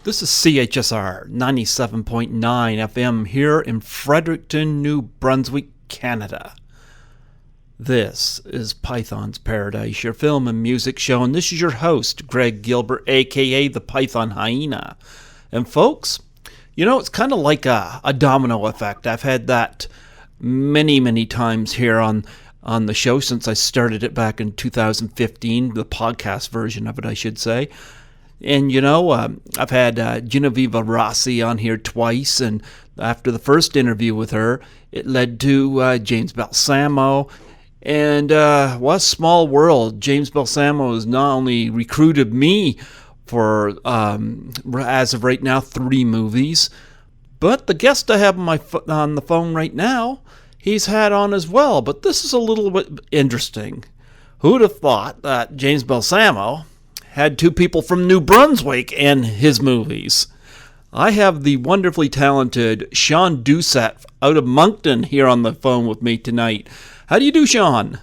This is CHSR 97.9 FM here in Fredericton, New Brunswick, Canada. This is Python's Paradise, your film and music show, and this is your host, Greg Gilbert, aka the Python Hyena. And folks, you know, it's kind of like a domino effect. I've had that many times here on the show since I started it back in 2015, the podcast version of it, I should say. And, you know, I've had Genevieve Rossi on here twice, and after the first interview with her, it led to James Balsamo. And what a small world. James Balsamo has not only recruited me for, as of right now, 3 movies, but the guest I have on the phone right now, he's had on as well. But this is a little bit interesting. Who'd have thought that James Balsamo had 2 people from New Brunswick in his movies? I have the wonderfully talented Shawn Doucette out of Moncton here on the phone with me tonight. How do you do, Shawn?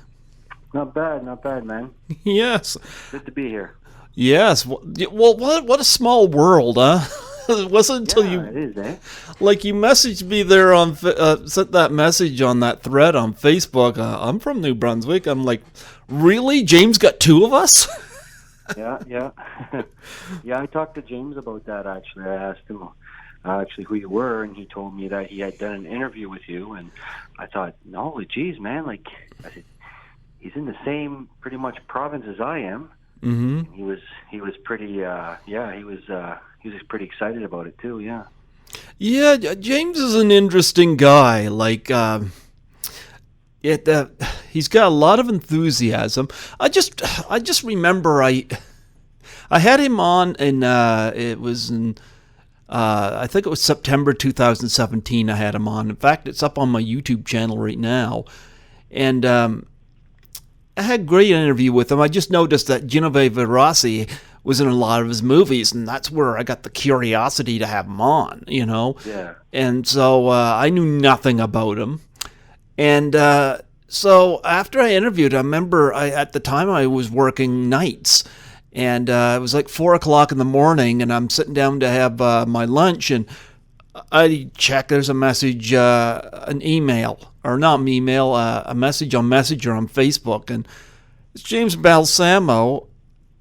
Not bad, man. Yes. Good to be here. Yes. Well, what a small world, huh? It wasn't until it is, eh? Like you messaged me there on, sent that message on that thread on Facebook. I'm from New Brunswick. I'm like, really? James got 2 of us? Yeah. Yeah, I talked to James about that, actually. I asked him who you were, and he told me that he had done an interview with you, and I thought, no, geez, man, like, I said, he's in the same, pretty much, province as I am. Mm-hmm. And he was pretty, he was pretty excited about it, too, yeah. Yeah, James is an interesting guy, like, he's got a lot of enthusiasm. I just remember I had him on, and it was in I think it was September 2017. I had him on. In fact, it's up on my YouTube channel right now, and I had a great interview with him. I just noticed that Genevieve Rossi was in a lot of his movies, and that's where I got the curiosity to have him on. You know, yeah. And so I knew nothing about him. And so after I interviewed, I remember at the time I was working nights, and it was like 4 o'clock in the morning, and I'm sitting down to have my lunch, and I check, there's a message, an email, or not an email, a message on Messenger on Facebook, and it's James Balsamo,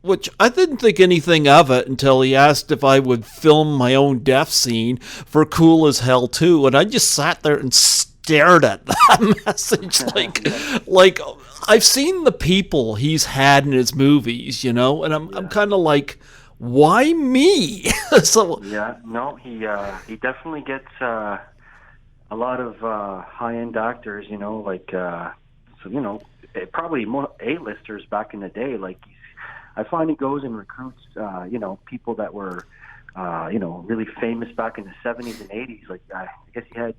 which I didn't think anything of it until he asked if I would film my own death scene for Cool as Hell 2, and I just sat there and stared at that message like I've seen the people he's had in his movies, you know, and I'm kind of like, why me? So yeah, no, he definitely gets a lot of high-end actors, you know, like so you know, probably more A-listers back in the day. Like I find he goes and recruits you know, people that were you know, really famous back in the 70s and 80s. Like I guess he had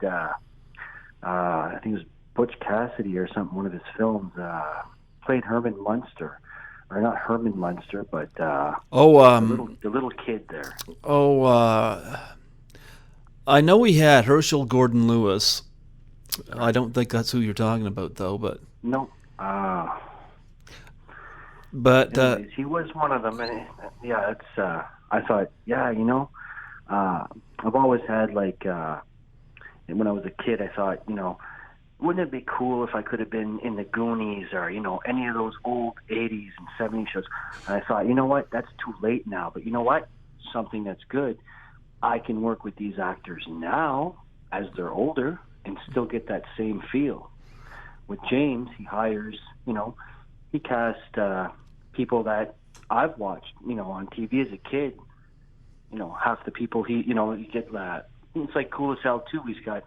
I think it was Butch Cassidy or something, one of his films, played Herman Munster. Or not Herman Munster, but the little kid there. I know he had Herschel Gordon Lewis. I don't think that's who you're talking about, though, but... No. But anyways, he was one of them, and yeah, it's, I thought, yeah, you know, I've always had, like... when I was a kid, I thought, you know, wouldn't it be cool if I could have been in the Goonies or, you know, any of those old 80s and 70s shows? And I thought, you know what, that's too late now. But you know what? Something that's good. I can work with these actors now as they're older and still get that same feel. With James, he hires, you know, he cast people that I've watched, you know, on TV as a kid. You know, half the people he, you know, you get that. It's like Cool as Hell 2. He's got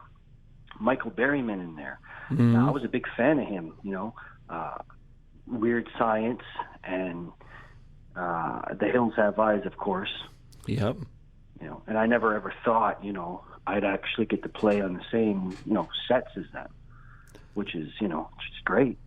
Michael Berryman in there. Mm-hmm. I was a big fan of him, you know. Weird Science and The Hills Have Eyes, of course. Yep. You know, and I never ever thought, you know, I'd actually get to play on the same, you know, sets as them, which is, you know, just great.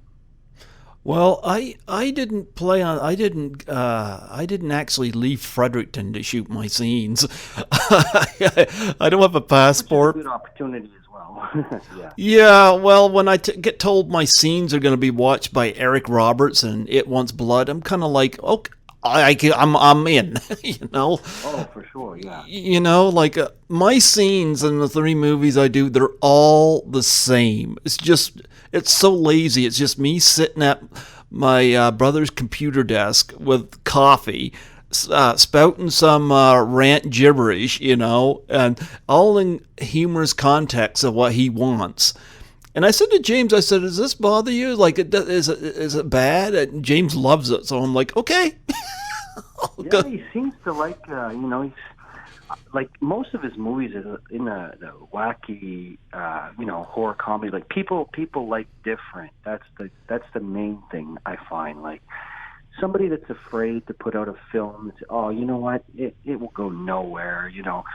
Well, I didn't play on. I didn't actually leave Fredericton to shoot my scenes. I don't have a passport. Which is a good opportunity as well. Yeah. Yeah. Well, when I get told my scenes are going to be watched by Eric Roberts and It Wants Blood, I'm kind of like, okay, I'm in, you know. Oh, for sure, yeah. You know, like my scenes in the 3 movies I do, they're all the same. It's so lazy. It's just me sitting at my brother's computer desk with coffee, spouting some rant gibberish, you know, and all in humorous context of what he wants. And I said to James, I said, "Does this bother you? Like, is it bad?" And James loves it, so I'm like, "Okay." Yeah, he seems to like, he's like most of his movies are in the wacky, horror comedy. Like people like different. That's the main thing I find. Like somebody that's afraid to put out a film. Oh, you know what? It will go nowhere. You know.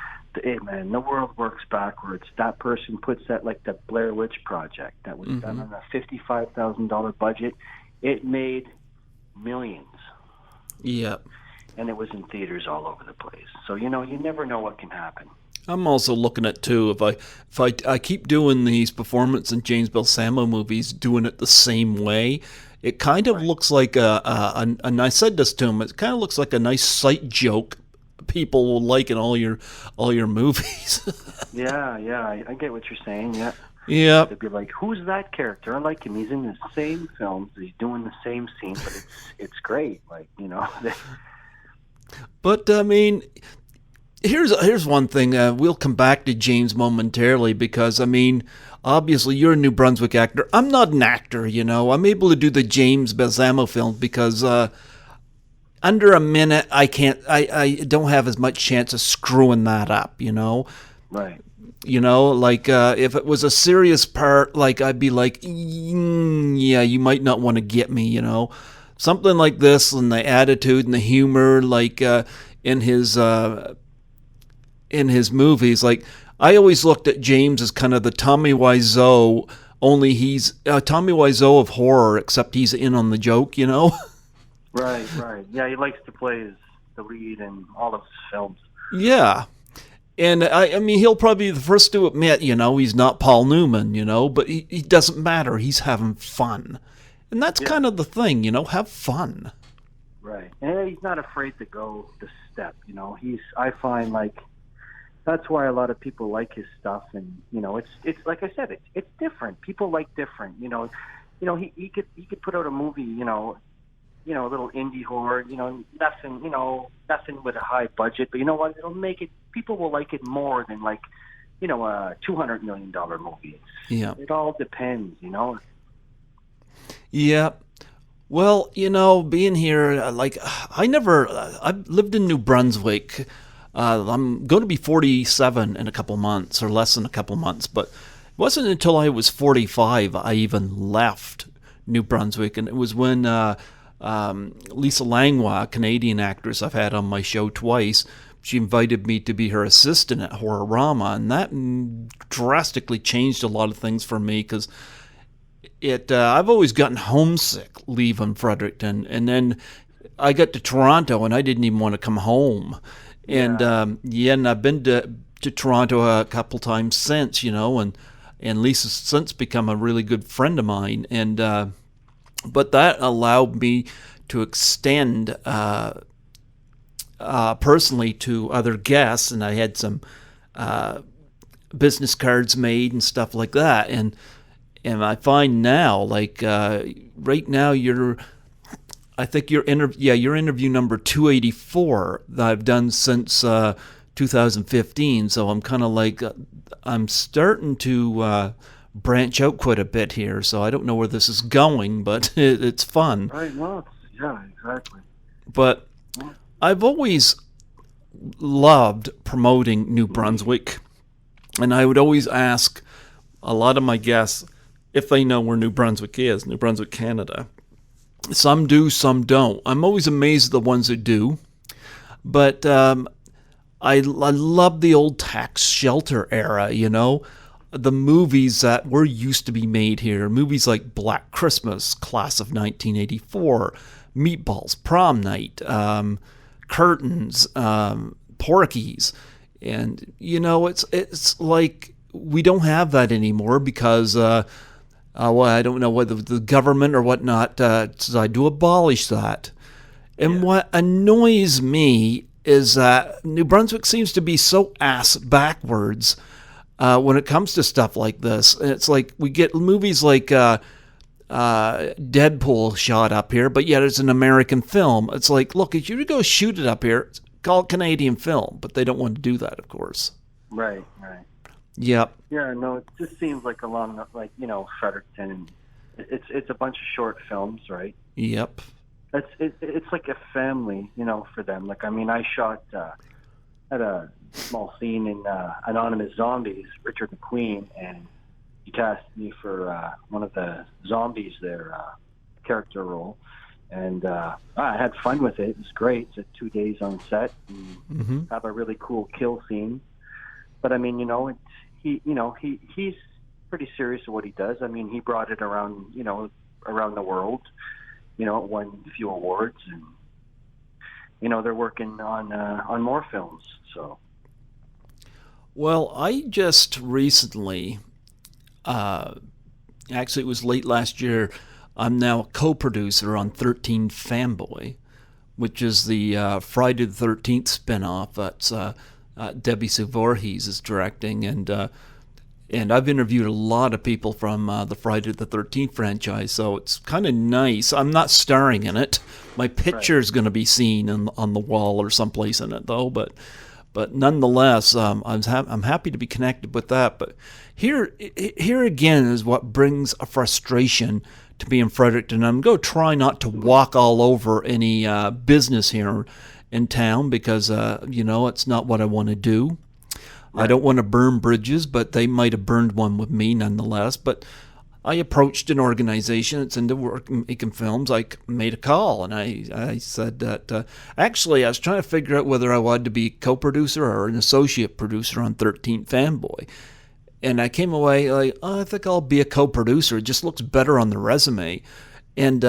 Hey man, the world works backwards. That person puts that, like the Blair Witch Project that was done on a $55,000 budget. It made millions. Yep. And it was in theaters all over the place. So you never know what can happen. I'm also looking at too, if I keep doing these performance in James Balsamo movies, doing it the same way, it kind of looks like and I said this to him, it kind of looks like a nice sight joke people will like in all your movies. Yeah, I get what you're saying. Yeah. Yeah. They'd be like, "Who's that character? I like him. He's in the same films. He's doing the same scene, but it's great." Like, you know. But I mean, here's one thing. We'll come back to James momentarily because I mean, obviously you're a New Brunswick actor. I'm not an actor, you know. I'm able to do the James Balsamo film because under a minute, I can't. I don't have as much chance of screwing that up, you know. Right. You know, like if it was a serious part, like I'd be like, yeah, you might not want to get me, you know. Something like this, and the attitude and the humor, like in his movies, like I always looked at James as kind of the Tommy Wiseau, only he's Tommy Wiseau of horror, except he's in on the joke, you know. Right. Yeah, he likes to play the lead in all of his films. Yeah. And I mean, he'll probably be the first to admit, you know, he's not Paul Newman, you know, but he doesn't matter. He's having fun. And that's kind of the thing, you know, have fun. Right. And he's not afraid to go the step, you know. I find like that's why a lot of people like his stuff, and you know, it's like I said, it's different. People like different, you know. He could put out a movie, you know, a little indie horror, you know, nothing with a high budget, but you know what? It'll make it. People will like it more than like, you know, a $200 million movie. Yeah. It all depends, you know. Yeah. Well, you know, being here, like I've lived in New Brunswick. I'm going to be 47 in a couple months, or less than a couple months, but it wasn't until I was 45 I even left New Brunswick, and it was when Lisa Langlois, a Canadian actress I've had on my show twice, she invited me to be her assistant at Horrorama, and that drastically changed a lot of things for me because I've always gotten homesick leaving Fredericton, and then I got to Toronto and I didn't even want to come home. And and I've been to Toronto a couple times since, you know, and Lisa's since become a really good friend of mine, and but that allowed me to extend personally to other guests, and I had some business cards made and stuff like that, and I find now, like right now, I think your interview number 284 that I've done since 2015. So I'm kind of like I'm starting to branch out quite a bit here. So I don't know where this is going, but it's fun. Right. Well, yeah, exactly. But I've always loved promoting New Brunswick, and I would always ask a lot of my guests if they know where New Brunswick is, New Brunswick, Canada. Some do, some don't. I'm always amazed at the ones that do. But I love the old tax shelter era, you know, the movies that were used to be made here. Movies like Black Christmas, Class of 1984, Meatballs, Prom Night, Curtains, Porky's. And, you know, it's like we don't have that anymore because... well, I don't know whether the government or whatnot decided to abolish that. And what annoys me is that New Brunswick seems to be so ass backwards when it comes to stuff like this. It's like we get movies like Deadpool shot up here, but yet it's an American film. It's like, look, if you go shoot it up here, call it Canadian film, but they don't want to do that, of course. Right. Yep. Yeah, no, it just seems like along, like, Fredericton. It's a bunch of short films, right? Yep. It's like a family, for them. Like, I mean, I shot at a small scene in Anonymous Zombies, Richard McQueen, and he cast me for one of the zombies, their character role. And I had fun with it. It was great. It's 2 days on set and have a really cool kill scene. But I mean, he's pretty serious at what he does. I mean, he brought it around, around the world. Won a few awards, and they're working on more films. So, well, I just recently, actually, it was late last year. I'm now a co-producer on 13 Fanboy, which is the Friday the 13th spinoff that's Debbie Sue Voorhees is directing, and I've interviewed a lot of people from the Friday the 13th franchise, so it's kind of nice. I'm not starring in it. My picture is going to be seen on the wall or someplace in it, though. But nonetheless, I'm happy to be connected with that. But here again is what brings a frustration to be in Fredericton. I'm going to try not to walk all over any business here in town because it's not what I want to do. Right. I don't want to burn bridges, but they might have burned one with me nonetheless. But I approached an organization that's into making films. I made a call, and I said that actually I was trying to figure out whether I wanted to be a co-producer or an associate producer on 13th Fanboy. And I came away like, I think I'll be a co-producer. It just looks better on the resume. And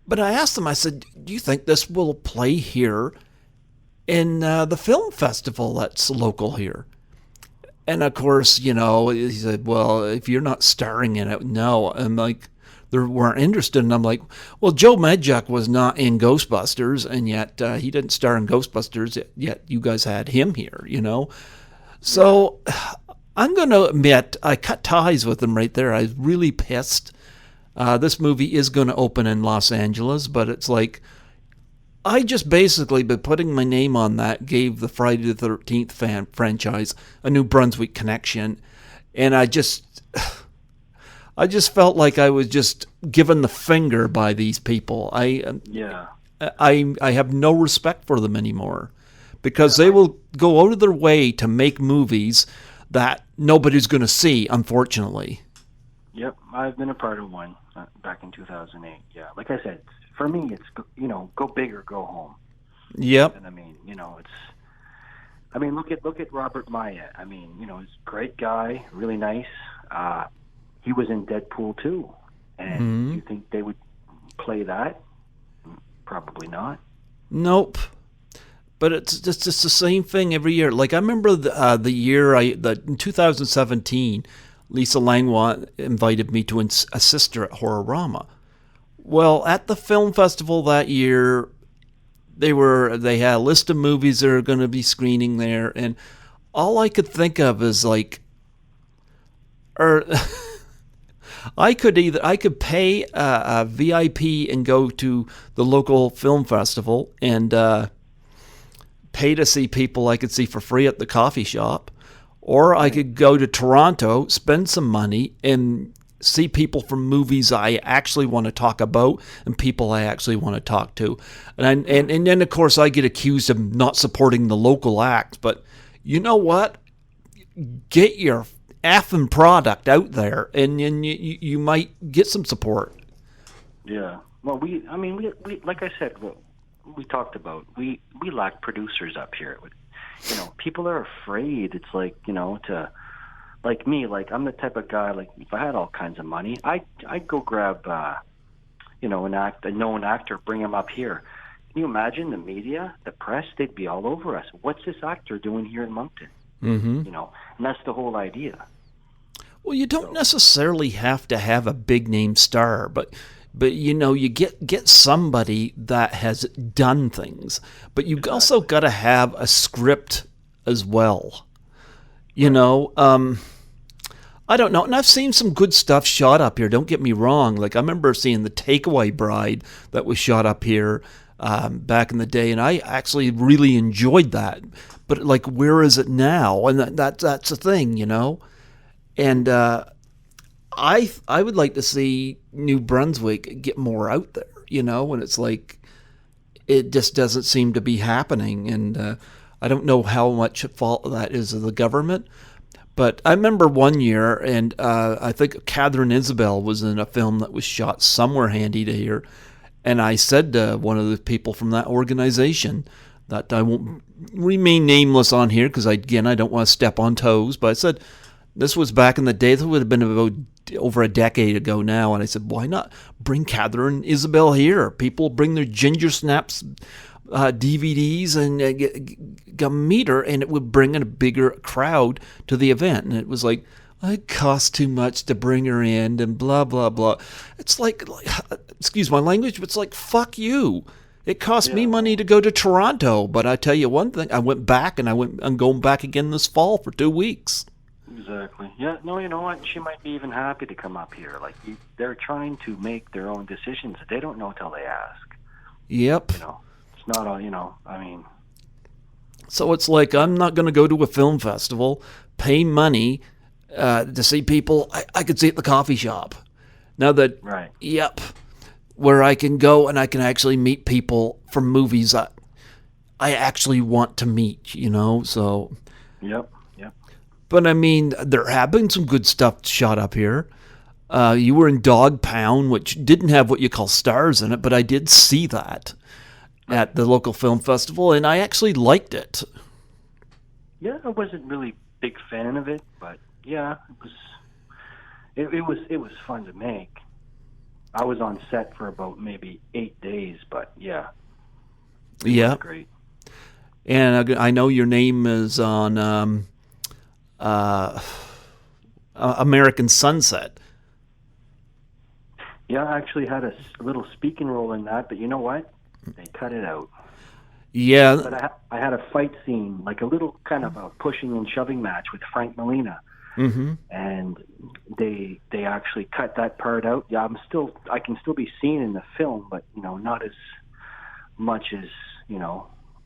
but I asked them, I said, do you think this will play here in the film festival that's local here? And of course, he said, well, if you're not starring in it, no. And like, they weren't interested. And I'm like, well, Joe Medjuck was not in Ghostbusters, and yet he didn't star in Ghostbusters, yet you guys had him here, So I'm going to admit, I cut ties with him right there. I was really pissed. This movie is going to open in Los Angeles, but it's like, I just basically, by putting my name on that, gave the Friday the 13th franchise a New Brunswick connection. And I just felt like I was just given the finger by these people. I have no respect for them anymore because they will go out of their way to make movies that nobody's going to see, unfortunately. Yep, I've been a part of one back in 2008. Yeah, like I said, for me, it's, go big or go home. Yep. And I mean, look at Robert Maya. I mean, he's a great guy, really nice. He was in Deadpool too. And you think they would play that? Probably not. Nope. But it's just the same thing every year. Like I remember the year in 2017, Lisa Langlois invited me to assist her at Horrorama. Well, at the film festival that year, they had a list of movies that are going to be screening there, and all I could think of is like, I could pay a VIP and go to the local film festival and pay to see people I could see for free at the coffee shop, or I could go to Toronto, spend some money, and see people from movies I actually want to talk about and people I actually want to talk to. And then, of course, I get accused of not supporting the local acts. But you know what? Get your effing product out there, and you might get some support. Yeah. Well, we like I said, we talked about, we lack producers up here. People are afraid. It's like, to... Like me, I'm the type of guy, like, if I had all kinds of money, I'd go grab, a known actor, bring him up here. Can you imagine the media, the press, they'd be all over us. What's this actor doing here in Moncton? Mm-hmm. And that's the whole idea. Well, you don't necessarily have to have a big-name star, but But you get somebody that has done things, but you also got to have a script as well. I don't know, and I've seen some good stuff shot up here. Don't get me wrong. Like I remember seeing The Takeaway Bride that was shot up here back in the day, and I actually really enjoyed that. But like, where is it now? And that's the thing, And I would like to see New Brunswick get more out there, and it's like it just doesn't seem to be happening. And I don't know how much fault that is of the government. But I remember one year, and I think Catherine Isabel was in a film that was shot somewhere handy to here, and I said to one of the people from that organization that I won't remain nameless on here because, I don't want to step on toes, but I said, this was back in the day, this would have been about over a decade ago now, and I said, why not bring Catherine Isabel here? People bring their Ginger Snaps DVDs and meet her, and it would bring in a bigger crowd to the event. And it was like, it costs too much to bring her in, and blah blah blah. It's like excuse my language, but it's like, fuck you. It cost me money to go to Toronto, but I tell you one thing, I went back, and I'm going back again this fall for 2 weeks. Exactly. Yeah. No, you know what? She might be even happy to come up here. Like they're trying to make their own decisions. They don't know till they ask. Yep. It's not all, I mean. So it's like, I'm not going to go to a film festival, pay money to see people I could see at the coffee shop. Now that, right. Yep, where I can go and I can actually meet people from movies I actually want to meet, so. Yep. But I mean, there have been some good stuff shot up here. You were in Dog Pound, which didn't have what you call stars in it, but I did see that at the local film festival, and I actually liked it. Yeah, I wasn't really a big fan of it, but yeah, it was fun to make. I was on set for about maybe 8 days, but yeah. It was great. And I know your name is on American Sunset. Yeah, I actually had a little speaking role in that, but you know what? They cut it out. Yeah. But I had a fight scene, like a little kind of a pushing and shoving match with Frank Molina. Mm-hmm. And they actually cut that part out. Yeah, I can still be seen in the film, but not as much as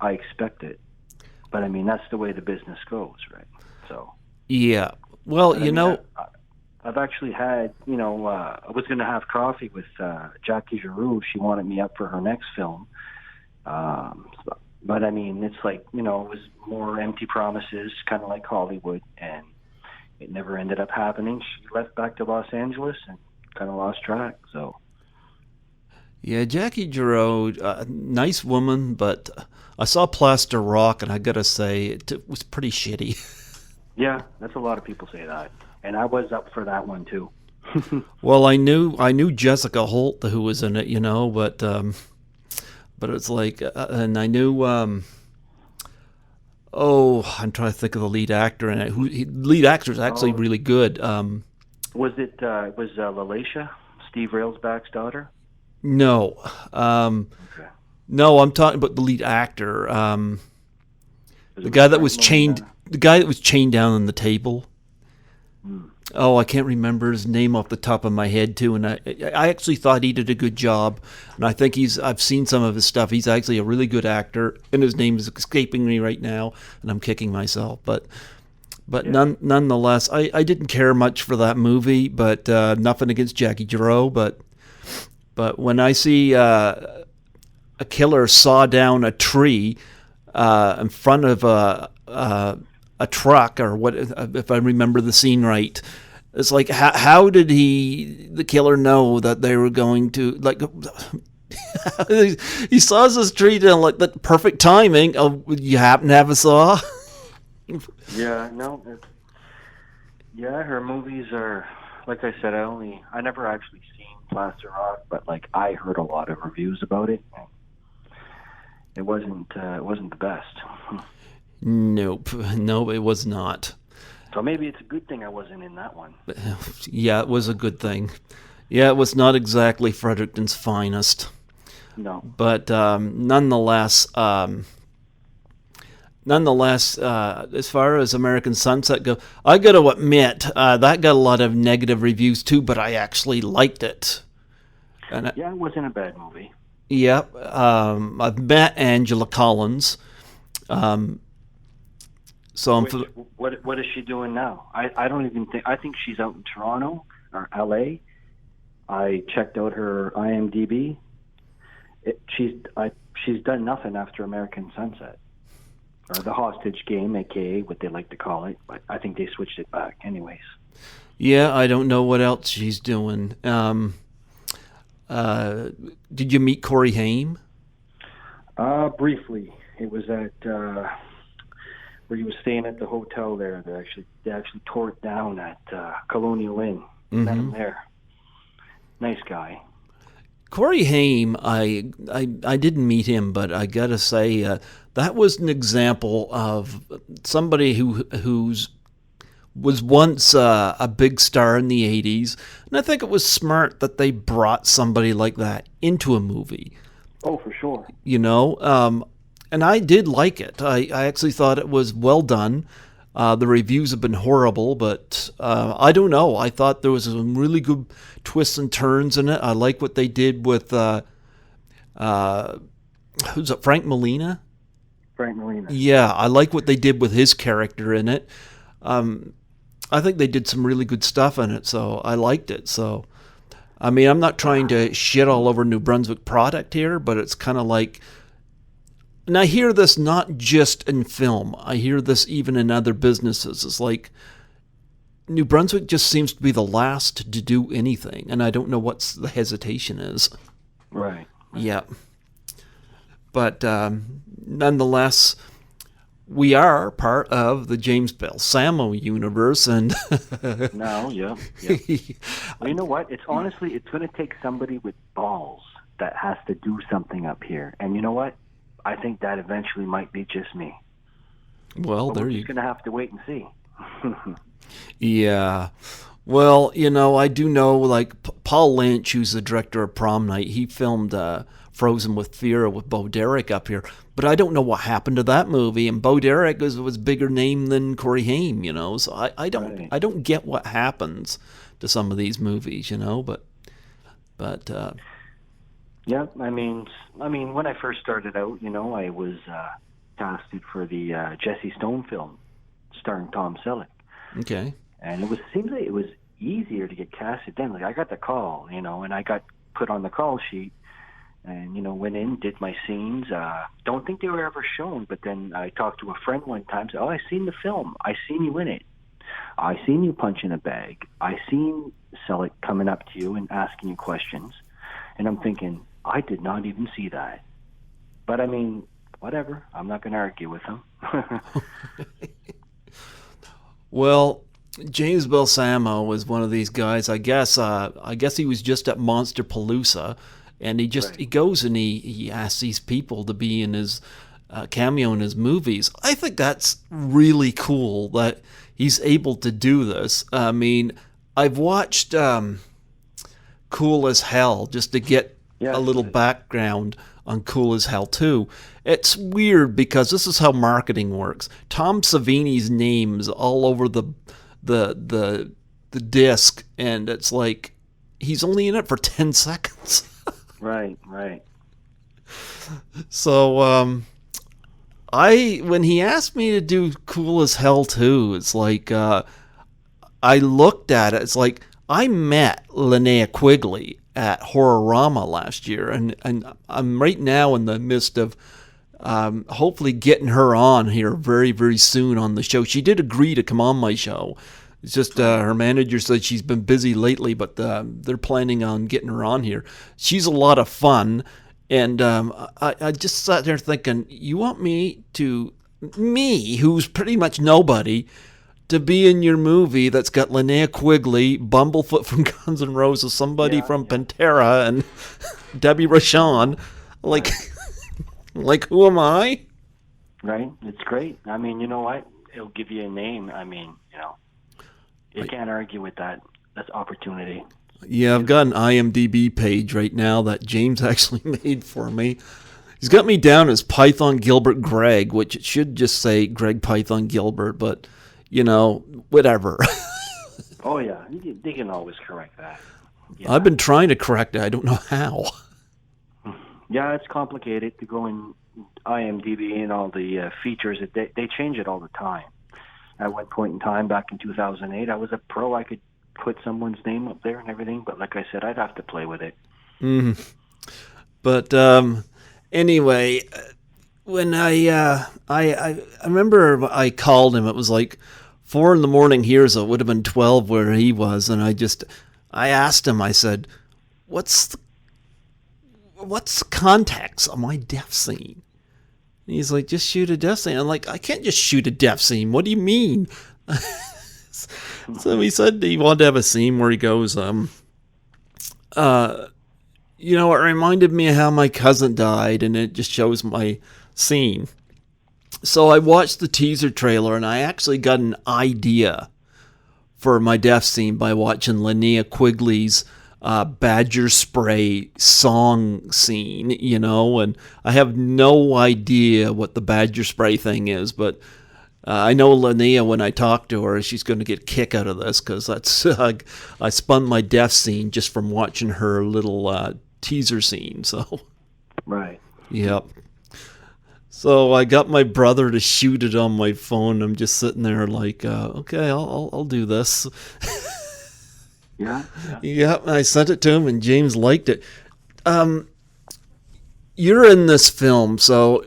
I expected. But I mean, that's the way the business goes, right? So. Yeah. Well, I've actually had, I was going to have coffee with Jackie Giroux. She wanted me up for her next film. But I mean, it's like, it was more empty promises, kind of like Hollywood, and it never ended up happening. She left back to Los Angeles and kind of lost track, so. Yeah, Jackie Giroux, nice woman, but I saw Plaster Rock, and I got to say, it was pretty shitty. Yeah, that's a lot of people say that. And I was up for that one too. Well, I knew Jessica Holt, who was in it, but it's like, and I knew, I'm trying to think of the lead actor in it. Lead actor is actually really good. Was it Lalacia, Steve Railsback's daughter? No, okay. No, I'm talking about the lead actor, the guy that was chained. The guy that was chained down on the table. Oh, I can't remember his name off the top of my head, too. And I actually thought he did a good job. And I think I've seen some of his stuff. He's actually a really good actor. And his name is escaping me right now. And I'm kicking myself. But nonetheless, I didn't care much for that movie. But nothing against Jackie Giroux. But when I see a killer saw down a tree in front of a truck, or what, if I remember the scene right. It's like, how did the killer know that they were going to, like, he saws this tree down, like, the perfect timing. Oh, you happen to have a saw? Yeah, no. Yeah, her movies are, like I said, I never actually seen Plaster Rock, but, like, I heard a lot of reviews about it. It wasn't the best. Nope. No, it was not. So maybe it's a good thing I wasn't in that one. Yeah, it was a good thing. Yeah, it was not exactly Fredericton's finest. No. But nonetheless, as far as American Sunset go, I got to admit that got a lot of negative reviews too. But I actually liked it. And Yeah, it wasn't a bad movie. Yep, I've met Angela Collins. So What is she doing now? I don't even think. I think she's out in Toronto or L.A. I checked out her IMDb. She's done nothing after American Sunset, or The Hostage Game, aka what they like to call it. But I think they switched it back, anyways. Yeah, I don't know what else she's doing. Did you meet Corey Haim? Briefly, it was at where he was staying at the hotel there. They actually tore it down at Colonial Inn. Met him there. Nice guy. Corey Haim, I didn't meet him, but I gotta say that was an example of somebody who's was once a big star in the 80s, and I think it was smart that they brought somebody like that into a movie. Oh, for sure. You know, and I did like it. I actually thought it was well done. The reviews have been horrible, but I don't know. I thought there was some really good twists and turns in it. I like what they did with who's it? Frank Molina? Frank Molina. Yeah, I like what they did with his character in it. I think they did some really good stuff in it, so I liked it. So, I mean, I'm not trying to shit all over New Brunswick product here, but it's kind of like, and I hear this not just in film. I hear this even in other businesses. It's like New Brunswick just seems to be the last to do anything, and I don't know what the hesitation is. Right. Yeah. But nonetheless, we are part of the James Balsamo universe, and no, yeah. Well, you know what? It's going to take somebody with balls that has to do something up here, and you know what? I think that eventually might be just me. Well, but there we're you just going to have to wait and see. Yeah. Well, you know, I do know, like, Paul Lynch, who's the director of Prom Night, he filmed Frozen with Fear with Bo Derek up here. But I don't know what happened to that movie. And Bo Derek was bigger name than Corey Haim, you know. So I don't get what happens to some of these movies, you know. But yeah, I mean, when I first started out, you know, I was casted for the Jesse Stone film starring Tom Selleck. Okay. And seems like it was easier to get casted then. Like, I got the call, you know, and I got put on the call sheet and, you know, went in, did my scenes. Don't think they were ever shown, but then I talked to a friend one time, said, I seen the film. I seen you in it. I seen you punching a bag. I seen Selleck coming up to you and asking you questions. And I'm thinking, I did not even see that. But, I mean, whatever. I'm not going to argue with him. Well, James Balsamo was one of these guys. I guess he was just at Monster Palooza, and he goes and he asks these people to be in his cameo in his movies. I think that's really cool that he's able to do this. I mean, I've watched Cool as Hell just to get a little background on Cool as Hell 2. It's weird because this is how marketing works. Tom Savini's name's all over the disc, and it's like he's only in it for 10 seconds. Right. So when he asked me to do Cool as Hell 2, it's like I looked at it. It's like I met Linnea Quigley at Horrorama last year, and I'm right now in the midst of hopefully getting her on here very, very soon on the show. She did agree to come on my show. It's just her manager said she's been busy lately, but they're planning on getting her on here. She's a lot of fun, and I just sat there thinking, you want me, who's pretty much nobody, to be in your movie that's got Linnea Quigley, Bumblefoot from Guns N' Roses, somebody from Pantera, and Debbie Rochon. Like, who am I? Right. It's great. I mean, you know what? It'll give you a name. I mean, you know, you can't argue with that. That's opportunity. Yeah, I've got an IMDb page right now that James actually made for me. He's got me down as Python Gilbert Greg, which it should just say Greg Python Gilbert, but, whatever. Oh, yeah. They can always correct that. Yeah. I've been trying to correct it. I don't know how. Yeah, it's complicated to go in IMDb and all the features. They change it all the time. At one point in time, back in 2008, I was a pro. I could put someone's name up there and everything, but like I said, I'd have to play with it. But anyway, when I remember I called him, it was like 4 a.m. here, so it would have been 12 where he was, and I asked him, I said, what's the context of my death scene? And he's like, just shoot a death scene. I'm like, I can't just shoot a death scene. What do you mean? So he said he wanted to have a scene where he goes, it reminded me of how my cousin died, and it just shows my scene. So I watched the teaser trailer, and I actually got an idea for my death scene by watching Linnea Quigley's Badger Spray song scene, and I have no idea what the Badger Spray thing is, but I know Linnea, when I talk to her, she's going to get a kick out of this, because that's I spun my death scene just from watching her little teaser scene. So, right. Yep. So I got my brother to shoot it on my phone. I'm just sitting there like, okay, I'll do this. Yeah. Yeah, I sent it to him, and James liked it. You're in this film, so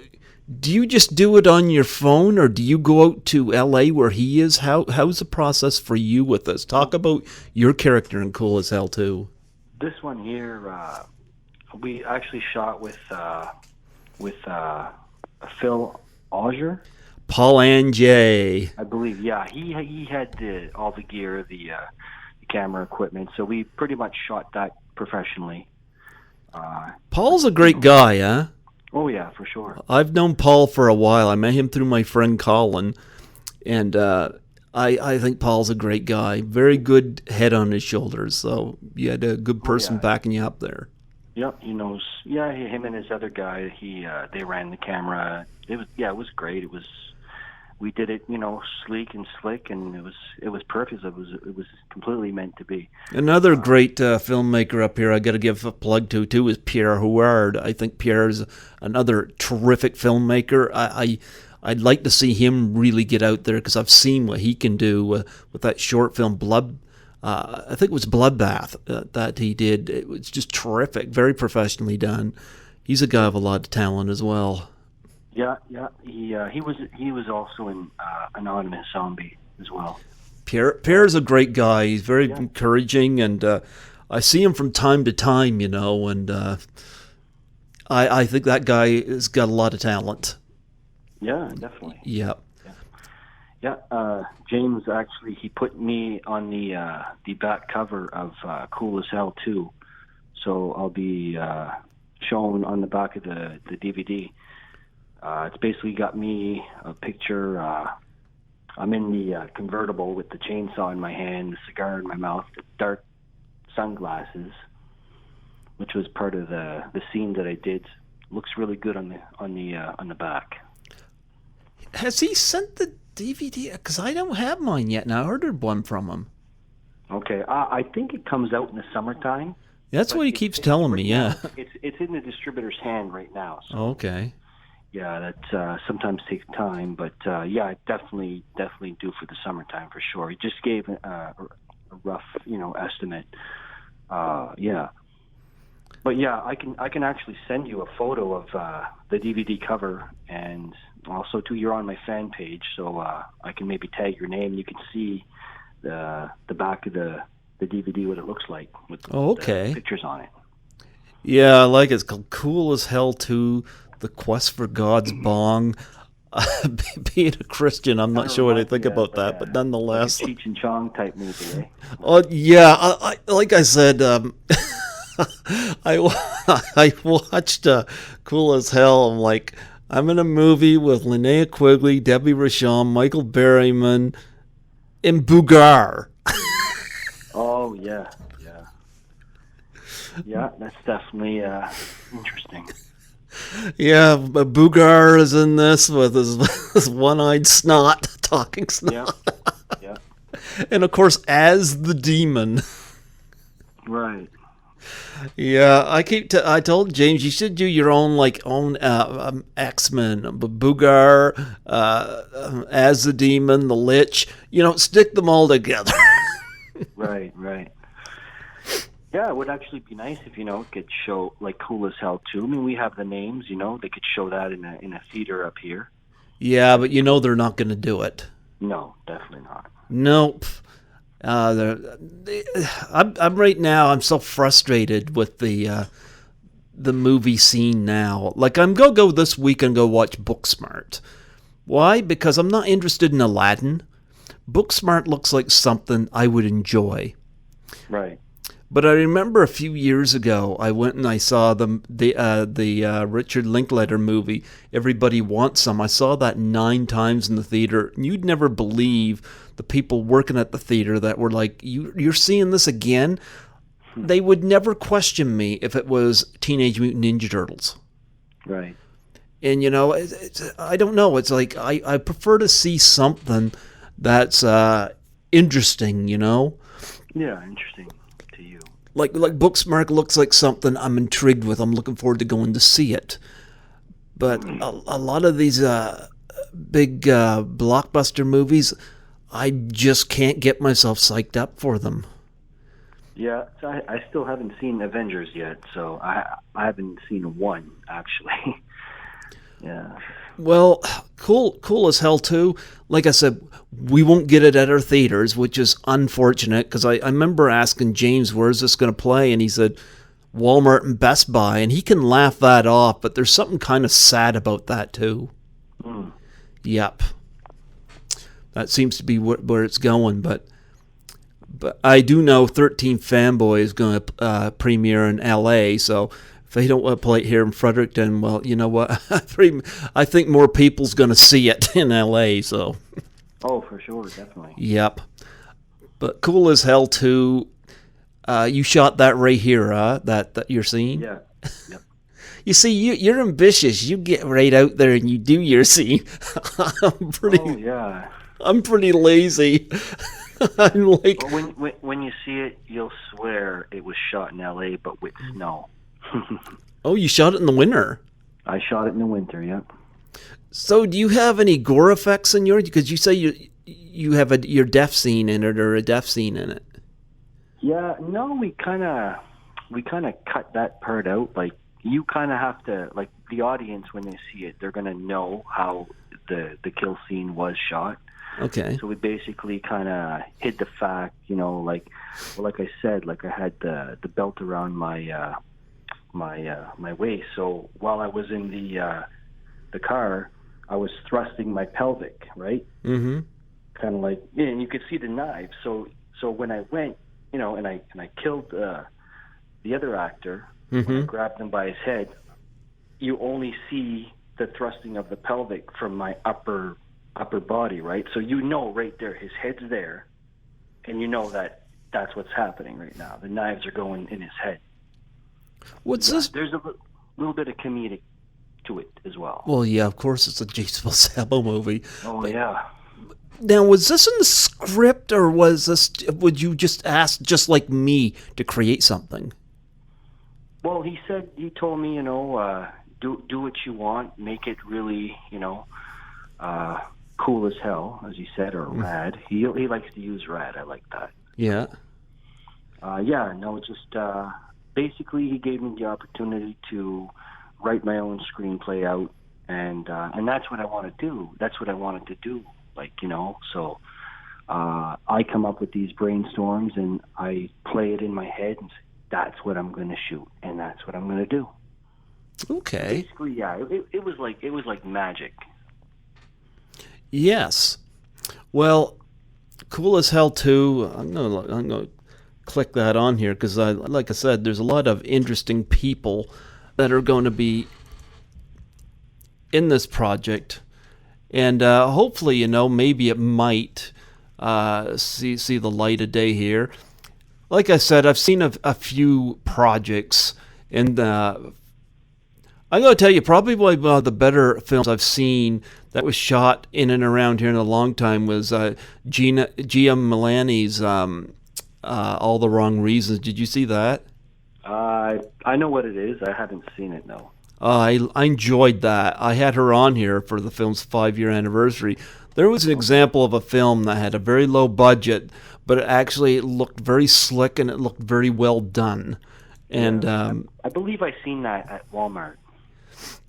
do you just do it on your phone, or do you go out to L.A. where he is? How's the process for you with this? Talk about your character in Cool as Hell 2. This one here, we actually shot with Phil Auger. Paul Anjay. I believe, yeah. He had all the gear, the camera equipment, so we pretty much shot that professionally. Paul's a great guy, huh? Oh, yeah, for sure. I've known Paul for a while. I met him through my friend Colin, and I think Paul's a great guy. Very good head on his shoulders, so you had a good person backing you up there. Yep, he knows. Yeah, him and his other guy, they ran the camera. It was great. We did it, sleek and slick, and it was perfect. It was completely meant to be. Another great filmmaker up here I got to give a plug to too is Pierre Huard. I think Pierre's another terrific filmmaker. I'd like to see him really get out there, because I've seen what he can do with that short film Blood. I think it was Bloodbath that he did. It was just terrific, very professionally done. He's a guy of a lot of talent as well. Yeah. He was also in Anonymous Zombie as well. Pierre's a great guy. He's very encouraging, and I see him from time to time, and I think that guy has got a lot of talent. Yeah, definitely. Yeah. Yeah, James actually, he put me on the back cover of Cool as Hell 2, so I'll be shown on the back of the DVD. It's basically got me a picture. I'm in the convertible with the chainsaw in my hand, the cigar in my mouth, the dark sunglasses, which was part of the scene that I did. Looks really good on the back. Has he sent the DVD? Because I don't have mine yet, and I ordered one from him. Okay, I think it comes out in the summertime. That's what he keeps telling me. Yeah, it's in the distributor's hand right now. So. Okay. Yeah, that sometimes takes time, but I definitely do for the summertime for sure. He just gave a rough, estimate. Yeah, but yeah, I can actually send you a photo of the DVD cover, and also too, you're on my fan page, so I can maybe tag your name. You can see the back of the DVD, what it looks like with the pictures on it. Yeah, I like it. It's called Cool as Hell 2. The Quest for God's Bong. Being a Christian, I'm not sure what I think about that, but nonetheless. Like a Cheech and Chong type movie, eh? Oh, yeah. I like I said, I watched Cool as Hell. I'm like, I'm in a movie with Linnea Quigley, Debbie Rochon, Michael Berryman, and Boogar. Oh, yeah. Yeah, that's definitely interesting. Yeah, Boogar is in this with his one-eyed snot, talking Yeah, snot. yeah, And of course, as the demon. right. Yeah, I told James you should do your own X-Men, Boogar, as the demon, the Lich. Stick them all together. Right, right. Yeah, it would actually be nice if it could show like Cool as Hell too. I mean, we have the names, they could show that in a theater up here. Yeah, but they're not going to do it. No, definitely not. Nope. I'm right now. I'm so frustrated with the movie scene now. Like I'm gonna go this week and go watch Booksmart. Why? Because I'm not interested in Aladdin. Booksmart looks like something I would enjoy. Right. But I remember a few years ago, I went and I saw the Richard Linklater movie, Everybody Wants Some. I saw that 9 times in the theater. And you'd never believe the people working at the theater that were like, you're seeing this again? They would never question me if it was Teenage Mutant Ninja Turtles. Right. And, I don't know. It's like I prefer to see something that's interesting, Yeah, interesting to you. Like Booksmart looks like something I'm intrigued with. I'm looking forward to going to see it. But a lot of these big blockbuster movies, I just can't get myself psyched up for them. Yeah, so I still haven't seen Avengers yet, so I haven't seen one actually. Yeah. Well, cool as hell too. Like I said, we won't get it at our theaters, which is unfortunate because I remember asking James, where's this going to play? And he said, Walmart and Best Buy. And he can laugh that off, but there's something kind of sad about that too. Mm. Yep. That seems to be where it's going, but I do know 13 Fanboy is going to premiere in L.A., so if they don't want to play it here in Fredericton, well, you know what? I think more people's going to see it in L.A., so. Oh, for sure, definitely. Yep. But cool as hell, too. You shot that right here, that you're seeing? Yeah. Yep. You see, you're ambitious. You get right out there and you do your scene. I'm pretty lazy. I'm like, but when you see it, you'll swear it was shot in L.A., but with snow. Oh, you shot it in the winter? I shot it in the winter, yep. So do you have any gore effects in yours? Because you say you have your death scene in it or a death scene in it. Yeah, no, we kind of cut that part out. Like, you kind of have to, like, the audience, when they see it, they're going to know how the kill scene was shot. Okay. So we basically kind of hid the fact, like I said, like I had the belt around my my waist. So while I was in the car, I was thrusting my pelvic, right? Mm-hmm. Kind of like, and you could see the knife. So when I went, and I killed the other actor, mm-hmm. when I grabbed him by his head, you only see the thrusting of the pelvic from my upper body, right? So right there, his head's there, and that's what's happening right now. The knives are going in his head. What's this? There's a little bit of comedic to it as well. Well, yeah, of course it's a James Balsamo movie. Oh, yeah. Now, was this in the script, or would you just ask, just like me, to create something? Well, he told me, do what you want, make it really, cool as hell, as he said, or rad. He likes to use rad. I like that. Yeah. Basically he gave me the opportunity to write my own screenplay out, and that's what I want to do. That's what I wanted to do. So I come up with these brainstorms and I play it in my head and say, that's what I'm going to shoot, and that's what I'm going to do. Okay. Basically, yeah, it was like magic. Yes. Well, cool as hell too. I'm gonna click that on here because like I said, there's a lot of interesting people that are going to be in this project, and hopefully, maybe it might see the light of day here. like I said, I've seen a few projects, and I'm going to tell you, probably one of the better films I've seen that was shot in and around here in a long time was Gia Milani's All the Wrong Reasons. Did you see that? I know what it is. I haven't seen it, no. I enjoyed that. I had her on here for the film's 5-year anniversary. There was an example of a film that had a very low budget, but it looked very slick and it looked very well done. And I believe I seen that at Walmart.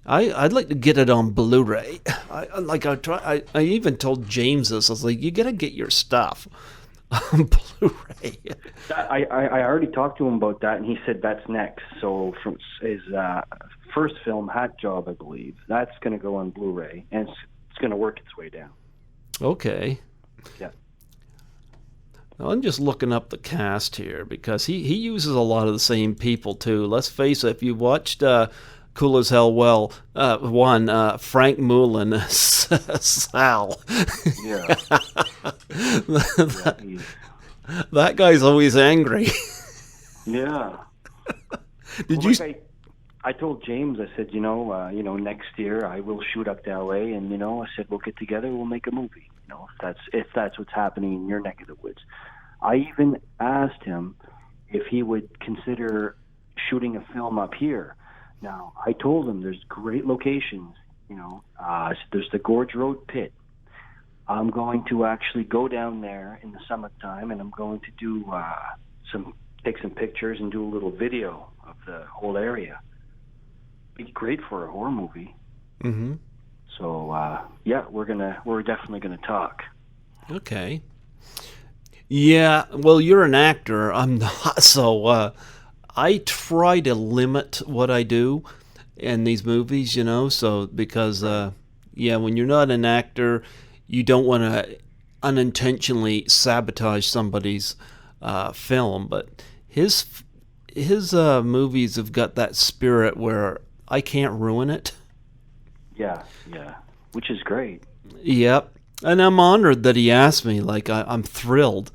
I'd like to get it on Blu-ray. I even told James this. I was like, you got to get your stuff on Blu-ray. I already talked to him about that, and he said that's next. So from his first film, Hat Job, I believe, that's going to go on Blu-ray, and it's going to work its way down. Okay. Yeah. Now, I'm just looking up the cast here because he uses a lot of the same people too. Let's face it, if you watched Cool as Hell Frank Mullen as Sal. Yeah. That guy's always angry. Yeah. I told James, I said, next year I will shoot up to L.A. and, I said, we'll get together, we'll make a movie, if that's what's happening in your neck of the woods. I even asked him if he would consider shooting a film up here. Now, I told him there's great locations, there's the Gorge Road Pit. I'm going to actually go down there in the summertime, and I'm going to do take some pictures and do a little video of the whole area. Be great for a horror movie. Mm-hmm. So we're definitely gonna talk. Okay. Yeah. Well, you're an actor. I'm not. So I try to limit what I do in these movies. So because when you're not an actor, you don't want to unintentionally sabotage somebody's film. But his movies have got that spirit where I can't ruin it. Yeah, which is great. Yep, and I'm honored that he asked me. Like, I'm thrilled.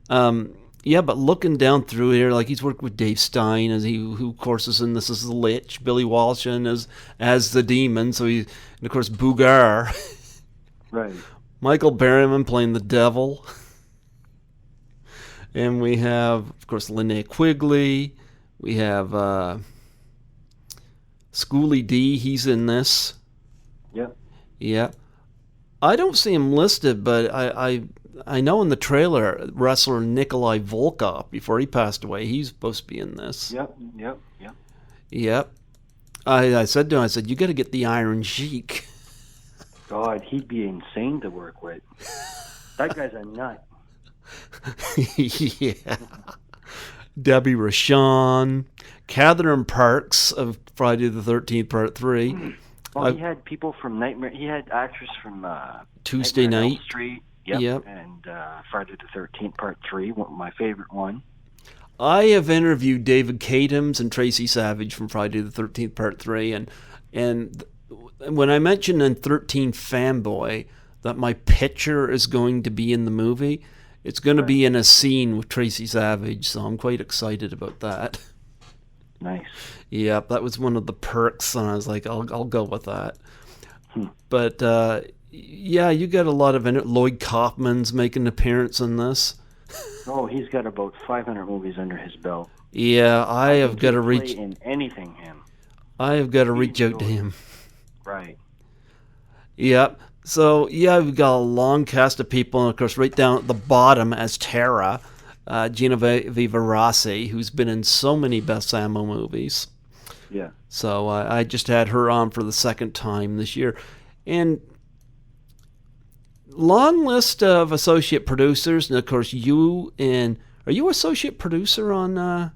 But looking down through here, like he's worked with Dave Stein, who of course is in This Is the Lich, Billy Walshin as the demon, and of course Boogar. Right. Michael Berryman playing the devil. And we have, of course, Linnea Quigley. We have Schoolie D, he's in this. Yep. Yeah. I don't see him listed, but I know in the trailer, wrestler Nikolai Volkov, before he passed away, he's supposed to be in this. Yep. I said to him, you got to get the Iron Sheik. God, he'd be insane to work with. That guy's a nut. Yeah. Debbie Rochon, Catherine Parks of Friday the 13th Part 3. Well, he had people from Nightmare. He had actors from Tuesday Nightmare on Night. Elm Street. Yep. And Friday the 13th Part 3, my favorite one. I have interviewed David Cadams and Tracy Savage from Friday the 13th Part 3, and when I mentioned in 13 Fanboy that my picture is going to be in the movie, it's going to be in a scene with Tracy Savage, so I'm quite excited about that. Nice. Yep, that was one of the perks, and I was like, I'll go with that. But you got a lot of Lloyd Kaufman's making an appearance in this. Oh, he's got about 500 movies under his belt. Yeah, I have got to reach in anything him. I have got to reach out to him. Right. Yep. So, we've got a long cast of people, and of course, right down at the bottom as Tara, Genevieve Rossi, who's been in so many Balsamo movies. Yeah. So, I just had her on for the second time this year. And long list of associate producers, and of course, are you associate producer on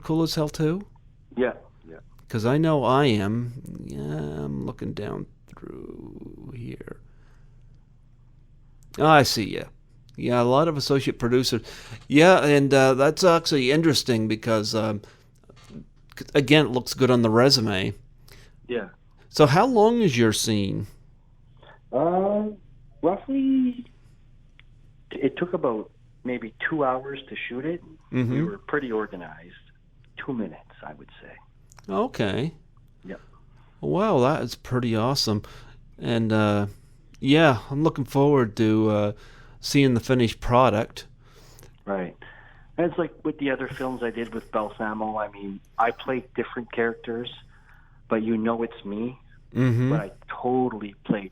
Cool as Hell too? Yeah. Because I know I am. Yeah, I'm looking down through here. Oh, I see you. Yeah, a lot of associate producers. Yeah, and that's actually interesting because, again, it looks good on the resume. Yeah. So how long is your scene? Roughly, it took about maybe 2 hours to shoot it. Mm-hmm. We were pretty organized. 2 minutes, I would say. Okay. Yep. Wow, that is pretty awesome. And yeah, I'm looking forward to seeing the finished product. Right. And it's like with the other films I did with Balsamo. I mean, I played different characters, but it's me. Mm-hmm. But I totally played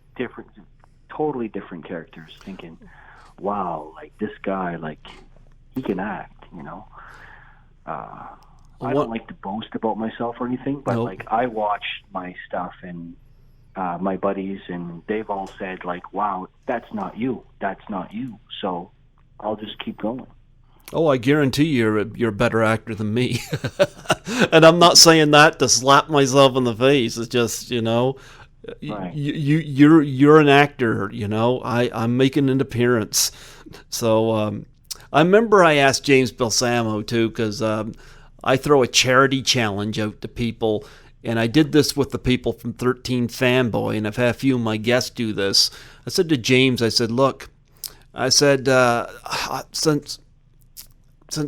totally different characters, thinking, wow, like this guy, like he can act, you know. I don't like to boast about myself or anything, but like I watched my stuff and my buddies, and they've all said like, wow, that's not you. So I'll just keep going. Oh, I guarantee you're a better actor than me. And I'm not saying that to slap myself in the face. It's just, you know, right. you're an actor, you know. I'm making an appearance. So I remember I asked James Balsamo too, because I throw a charity challenge out to people, and I did this with the people from 13 Fanboy, and I've had a few of my guests do this. I said to James, I said, look, I said, since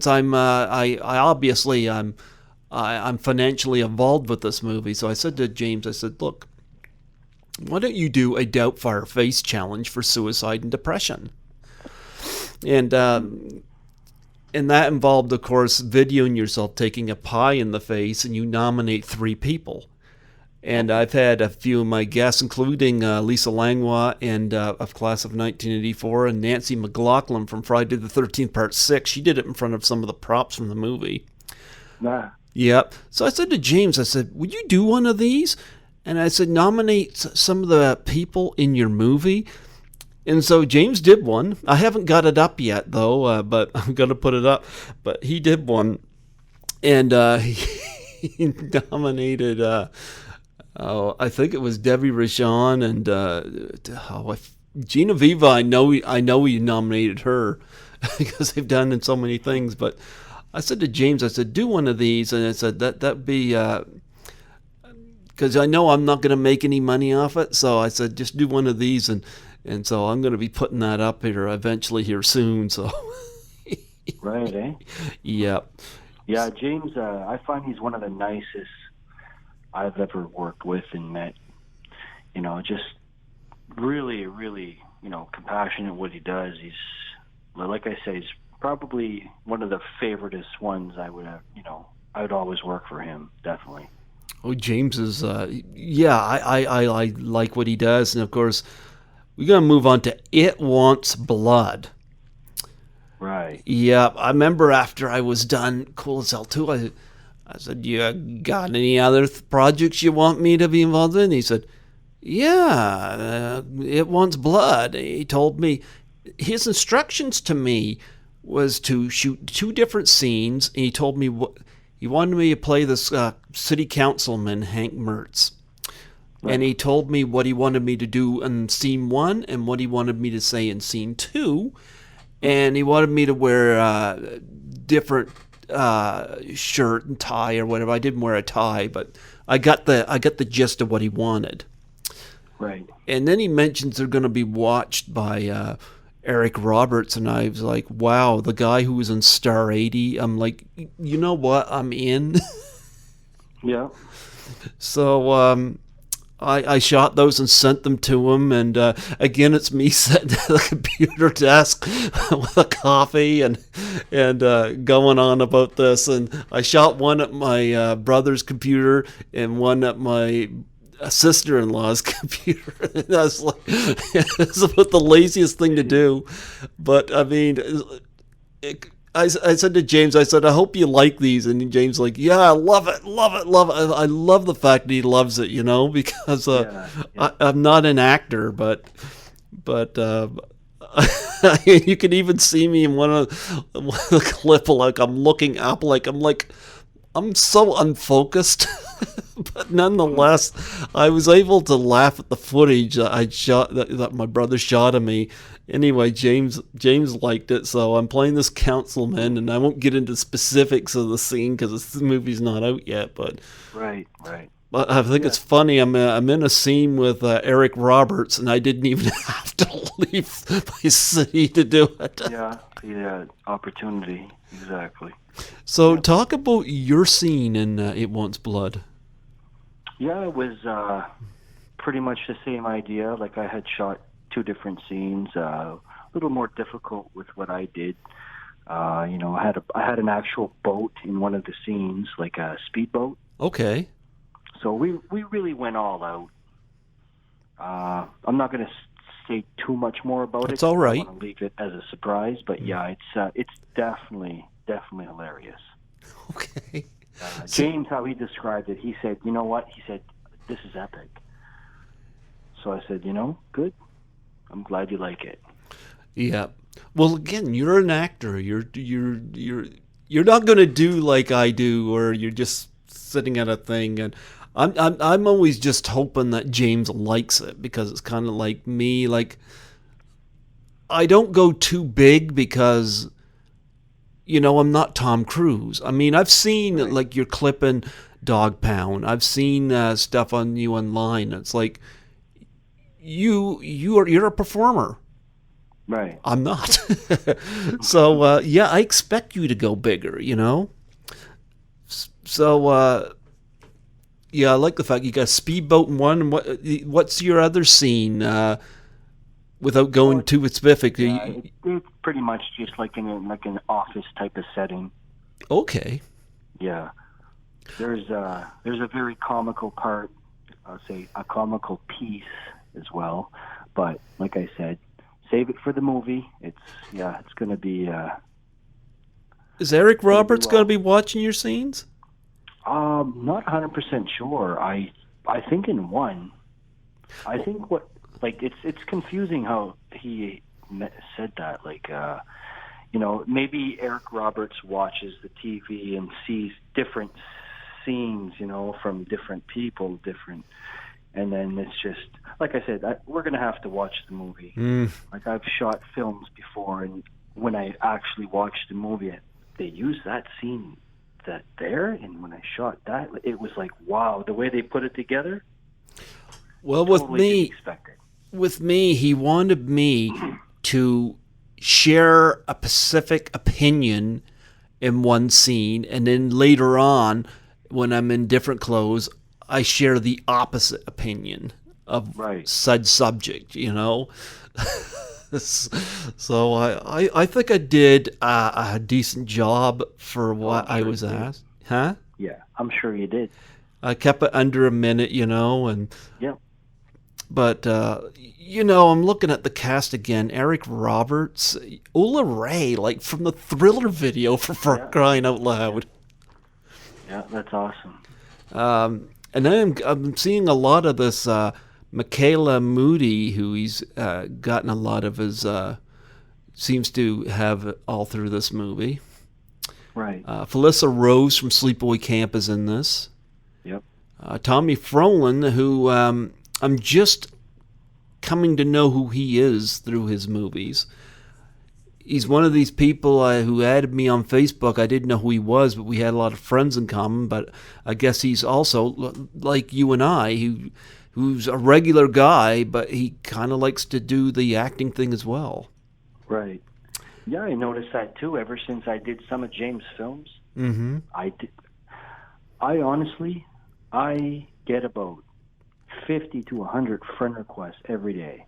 I'm I'm financially involved with this movie, so I said to James, I said, look, why don't you do a Doubtfire face challenge for suicide and depression? And that involved, of course, videoing yourself taking a pie in the face, and you nominate 3 people. And I've had a few of my guests, including Lisa Langlois and of Class of 1984, and Nancy McLaughlin from Friday the 13th Part 6. She did it in front of some of the props from the movie. Nah. Yep. So I said to James, I said, would you do one of these? And I said, nominate some of the people in your movie. And so James did one. I haven't got it up yet, though, but I'm going to put it up. But he did one. And he nominated... I think it was Debbie Rochon and Genevieve. I know he nominated her because they've done so many things. But I said to James, I said, do one of these, and I said that'd be because I know I'm not going to make any money off it. So I said, just do one of these, and so I'm going to be putting that up here eventually here soon. So right, eh? Yep. Yeah, James. I find he's one of the nicest I've ever worked with and met. You know, just really, really, you know, compassionate what he does. He's, like I say, he's probably one of the favoritist ones I would have, you know, I would always work for him, definitely. Oh, James is, yeah, I like what he does. And of course, we're going to move on to It Wants Blood. Right. Yeah, I remember after I was done Cool as Hell 2, I said, you got any other projects you want me to be involved in? He said, yeah, It Wants Blood. He told me, his instructions to me was to shoot 2 different scenes, and he told me he wanted me to play this city councilman, Hank Mertz. Right. And he told me what he wanted me to do in scene 1 and what he wanted me to say in scene 2. And he wanted me to wear different shirt and tie or whatever. I didn't wear a tie, but I got the gist of what he wanted. Right. And then he mentions they're going to be watched by Eric Roberts, and I was like, wow, the guy who was in Star 80. I'm like, you know what? I'm in. Yeah. So I shot those and sent them to him, and again, it's me sitting at the computer desk with a coffee and going on about this. And I shot one at my brother's computer and one at my sister-in-law's computer. And I was like, it's about the laziest thing to do, but I mean, I said to James, I said, I hope you like these. And James like, yeah, I love it. I love the fact that he loves it, you know, because I'm not an actor, but you can even see me in one of the clip, like I'm looking up, like I'm so unfocused. But nonetheless, I was able to laugh at the footage that my brother shot of me. Anyway, James liked it, so I'm playing this councilman, and I won't get into specifics of the scene because the movie's not out yet. But right. I think it's funny. I'm in a scene with Eric Roberts, and I didn't even have to leave my city to do it. Yeah, opportunity, exactly. So talk about your scene in It Wants Blood. Yeah, it was pretty much the same idea. Like I had shot 2 different scenes, a little more difficult with what I did. I had an actual boat in one of the scenes, like a speedboat. Okay. So we really went all out. I'm not going to say too much more about it. It's all right. I want to leave it as a surprise, but yeah, it's definitely hilarious. Okay. James, how he described it, he said, "You know what?" He said, "This is epic." So I said, "Good. I'm glad you like it." Yeah. Well, again, you're an actor. You're not going to do like I do, or you're just sitting at a thing. And I'm always just hoping that James likes it, because it's kind of like me. Like, I don't go too big because, I'm not Tom Cruise. I mean, I've seen like you're clipping Dog Pound. I've seen stuff on you online. It's like you're a performer. Right. I'm not. So, I expect you to go bigger, So, I like the fact you got a speedboat in one. What's your other scene, without going too specific? It's pretty much just like in an office type of setting. Okay. Yeah. There's a very comical part, I'll say a comical piece as well. But like I said, save it for the movie. It's going to be... Is Eric Roberts going to be watching your scenes? Not 100% sure. I think in one. I think it's confusing how he said that. Like, maybe Eric Roberts watches the TV and sees different scenes, from different people, and then it's just, like I said, we're going to have to watch the movie. Like, I've shot films before, and when I actually watched the movie, they used that scene there, and when I shot that, it was like, wow, the way they put it together. Well, totally with me, he wanted me to share a specific opinion in one scene, and then later on, when I'm in different clothes, I share the opposite opinion of said subject, So I think I did a decent job for what I was asked. Huh? Yeah, I'm sure you did. I kept it under a minute, and... Yeah. But, I'm looking at the cast again. Eric Roberts, Ola Ray, like from the Thriller video, for crying out loud. Yeah, that's awesome. And then I'm seeing a lot of this Michaela Moody, who he's gotten a lot of his, seems to have all through this movie. Right. Felissa Rose from Sleepaway Camp is in this. Yep. Tommy Frohlan, who I'm just coming to know who he is through his movies. He's one of these people who added me on Facebook. I didn't know who he was, but we had a lot of friends in common. But I guess he's also, like you and I, who's a regular guy, but he kind of likes to do the acting thing as well. Right. Yeah, I noticed that too. Ever since I did some of James' films, I honestly get about 50 to 100 friend requests every day.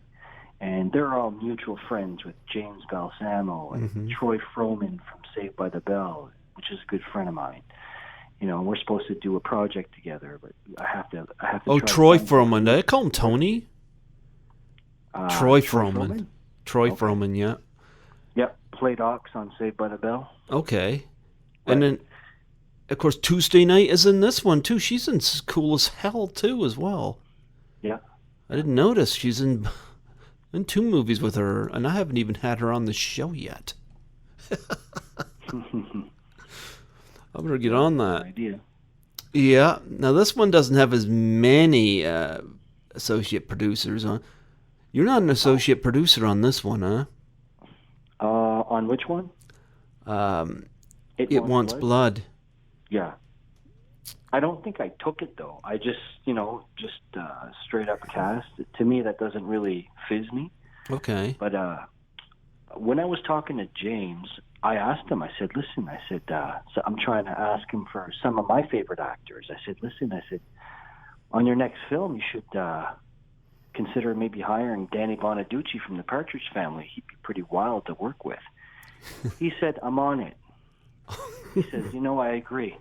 And they're all mutual friends with James Balsamo and Troy Froman from Saved by the Bell, which is a good friend of mine. We're supposed to do a project together, but I have to. Oh, Troy Froman. Did I call him Tony? Troy Froman. Troy Froman, yeah. Yep, played Ox on Saved by the Bell. Okay. Right. And then, of course, Tuesday Night is in this one, too. She's in Cool as Hell, too, as well. Yeah. I didn't notice. She's in 2 movies with her, and I haven't even had her on the show yet. I better get on that. Idea. Yeah. Now, this one doesn't have as many associate producers on. You're not an associate producer on this one, huh? On which one? It Wants Blood. Yeah. I don't think I took it though. I just, straight up cast. To me, that doesn't really fizz me. Okay. But when I was talking to James, I asked him. I said, "Listen," I said, so I'm trying to ask him for some of my favorite actors. I said, "Listen," I said, "on your next film, you should consider maybe hiring Danny Bonaducci from the Partridge Family. He'd be pretty wild to work with." He said, "I'm on it." He says, "I agree."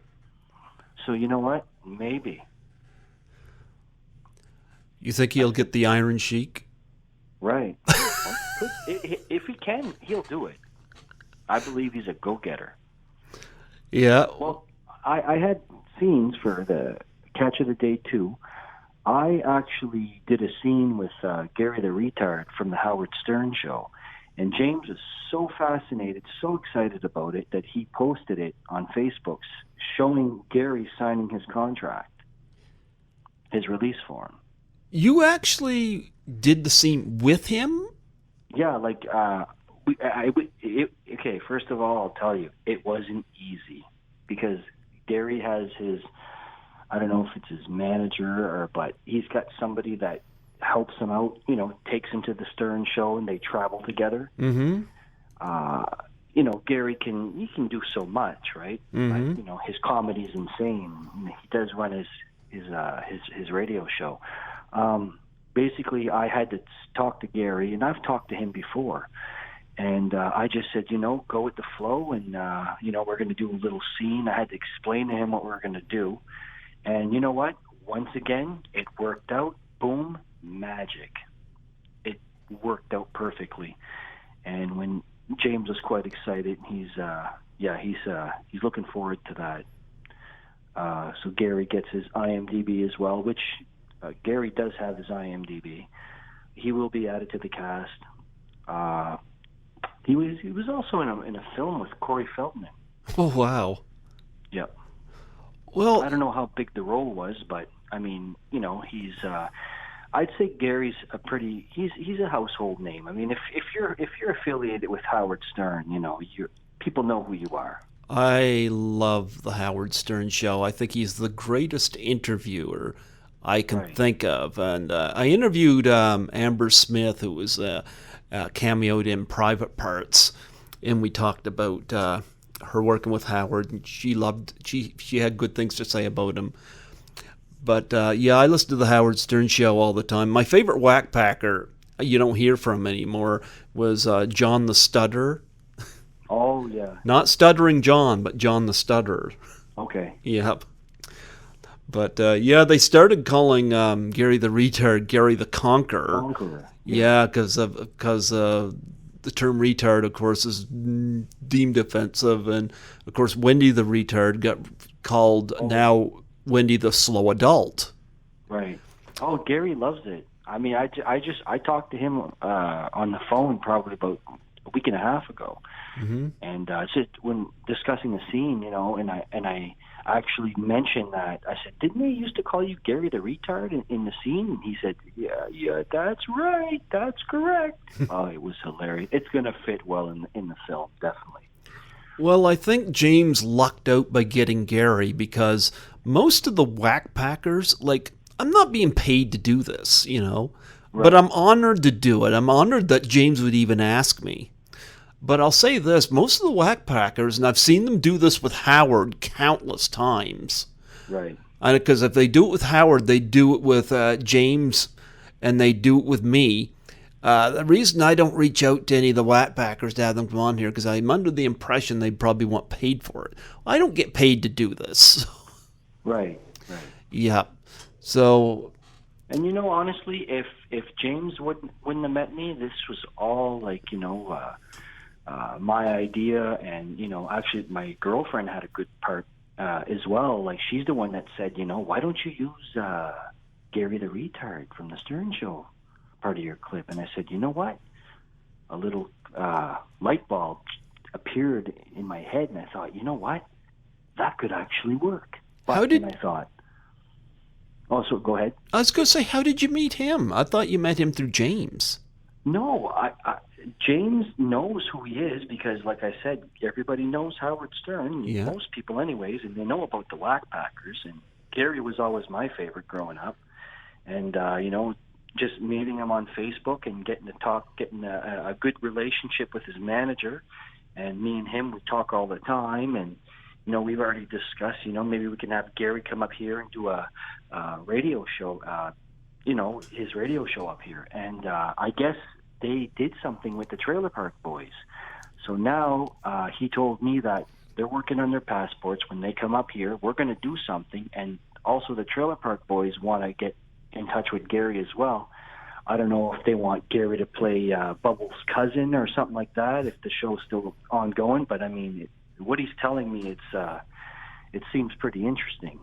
So you know what? Maybe. You think he'll get the Iron Sheik? Right. If he can, he'll do it. I believe he's a go-getter. Yeah. Well, I had scenes for the Catch of the Day 2. I actually did a scene with Gary the Retard from the Howard Stern Show. And James was so fascinated, so excited about it, that he posted it on Facebook showing Gary signing his contract, his release form. You actually did the scene with him? Yeah, okay, first of all, I'll tell you, it wasn't easy because Gary has his, I don't know if it's his manager but he's got somebody that helps him out, takes him to the Stern Show and they travel together. Mm-hmm. Gary he can do so much, right? Mm-hmm. But, his comedy's insane. He does run his radio show. Basically, I had to talk to Gary, and I've talked to him before. And I just said, go with the flow, and, we're going to do a little scene. I had to explain to him what we were going to do. And you know what? Once again, it worked out. Boom, magic. It worked out perfectly. And when James was quite excited, he's looking forward to that. So Gary gets his IMDb as well, which Gary does have his IMDb. He will be added to the cast. He was also in a film with Corey Feldman. Oh, wow. Yep. Well, I don't know how big the role was, but I mean, he's. I'd say Gary's he's a household name. I mean, if you're affiliated with Howard Stern, people know who you are. I love the Howard Stern Show. I think he's the greatest interviewer I can think of. And I interviewed Amber Smith, who was cameoed in Private Parts, and we talked about her working with Howard, and she had good things to say about him. But I listen to the Howard Stern Show all the time. My favorite whack packer, you don't hear from anymore, was John the Stutterer. Oh, yeah. Not Stuttering John, but John the Stutterer. Okay. Yep. But they started calling Gary the Retard Gary the Conqueror. Conqueror. Yeah, because the term retard, of course, is deemed offensive, and of course Wendy the Retard got called now Wendy the Slow Adult. Right. Oh, Gary loves it. I mean, I talked to him on the phone probably about a week and a half ago, and just when discussing the scene, and I actually mentioned that. I said, "Didn't they used to call you Gary the Retard in the scene?" And he said, "Yeah, that's right, that's correct." Oh, it was hilarious. It's going to fit well in the film, definitely. Well, I think James lucked out by getting Gary because most of the whack packers, I'm not being paid to do this, Right. but I'm honored to do it. I'm honored that James would even ask me. But I'll say this, most of the whack packers, and I've seen them do this with Howard countless times. Right. Because if they do it with Howard, they do it with James, and they do it with me. The reason I don't reach out to any of the whack packers to have them come on here, because I'm under the impression they probably want paid for it. I don't get paid to do this. Right. Yeah. So. And honestly, if James wouldn't have met me, this was all my idea, and actually my girlfriend had a good part as well. She's the one that said, why don't you use Gary the Retard from the Stern Show part of your clip? And I said, you know what? A little light bulb appeared in my head, and I thought, you know what? That could actually work. But then I thought, so go ahead. I was going to say, how did you meet him? I thought you met him through James. No, James knows who he is because, like I said, everybody knows Howard Stern. Yeah. Most people, anyways, and they know about the Whack Packers. And Gary was always my favorite growing up. And just meeting him on Facebook and getting to talk, getting a good relationship with his manager, and me and him, we talk all the time. And we've already discussed, maybe we can have Gary come up here and do a radio show. His radio show up here. And I guess they did something with the Trailer Park Boys. So now he told me that they're working on their passports. When they come up here, we're going to do something. And also the Trailer Park Boys want to get in touch with Gary as well. I don't know if they want Gary to play Bubbles' cousin or something like that, if the show's still ongoing. But, I mean, what he's telling me, it seems pretty interesting.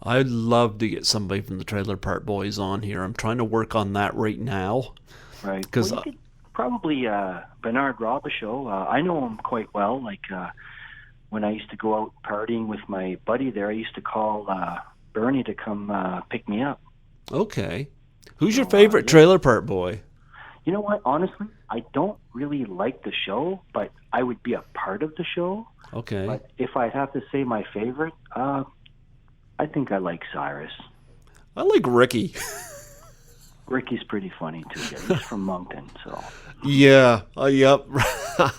I'd love to get somebody from the Trailer Park Boys on here. I'm trying to work on that right now. Right. Well, you could probably Bernard Robichaud. I know him quite well. Like when I used to go out partying with my buddy there, I used to call Bernie to come pick me up. Okay. Who's your favorite Trailer Park Boy? You know what? Honestly, I don't really like the show, but I would be a part of the show. Okay. But if I'd have to say my favorite, I think I like Cyrus. I like Ricky. Ricky's pretty funny too. Yeah, he's from Moncton, so. Yeah, yep.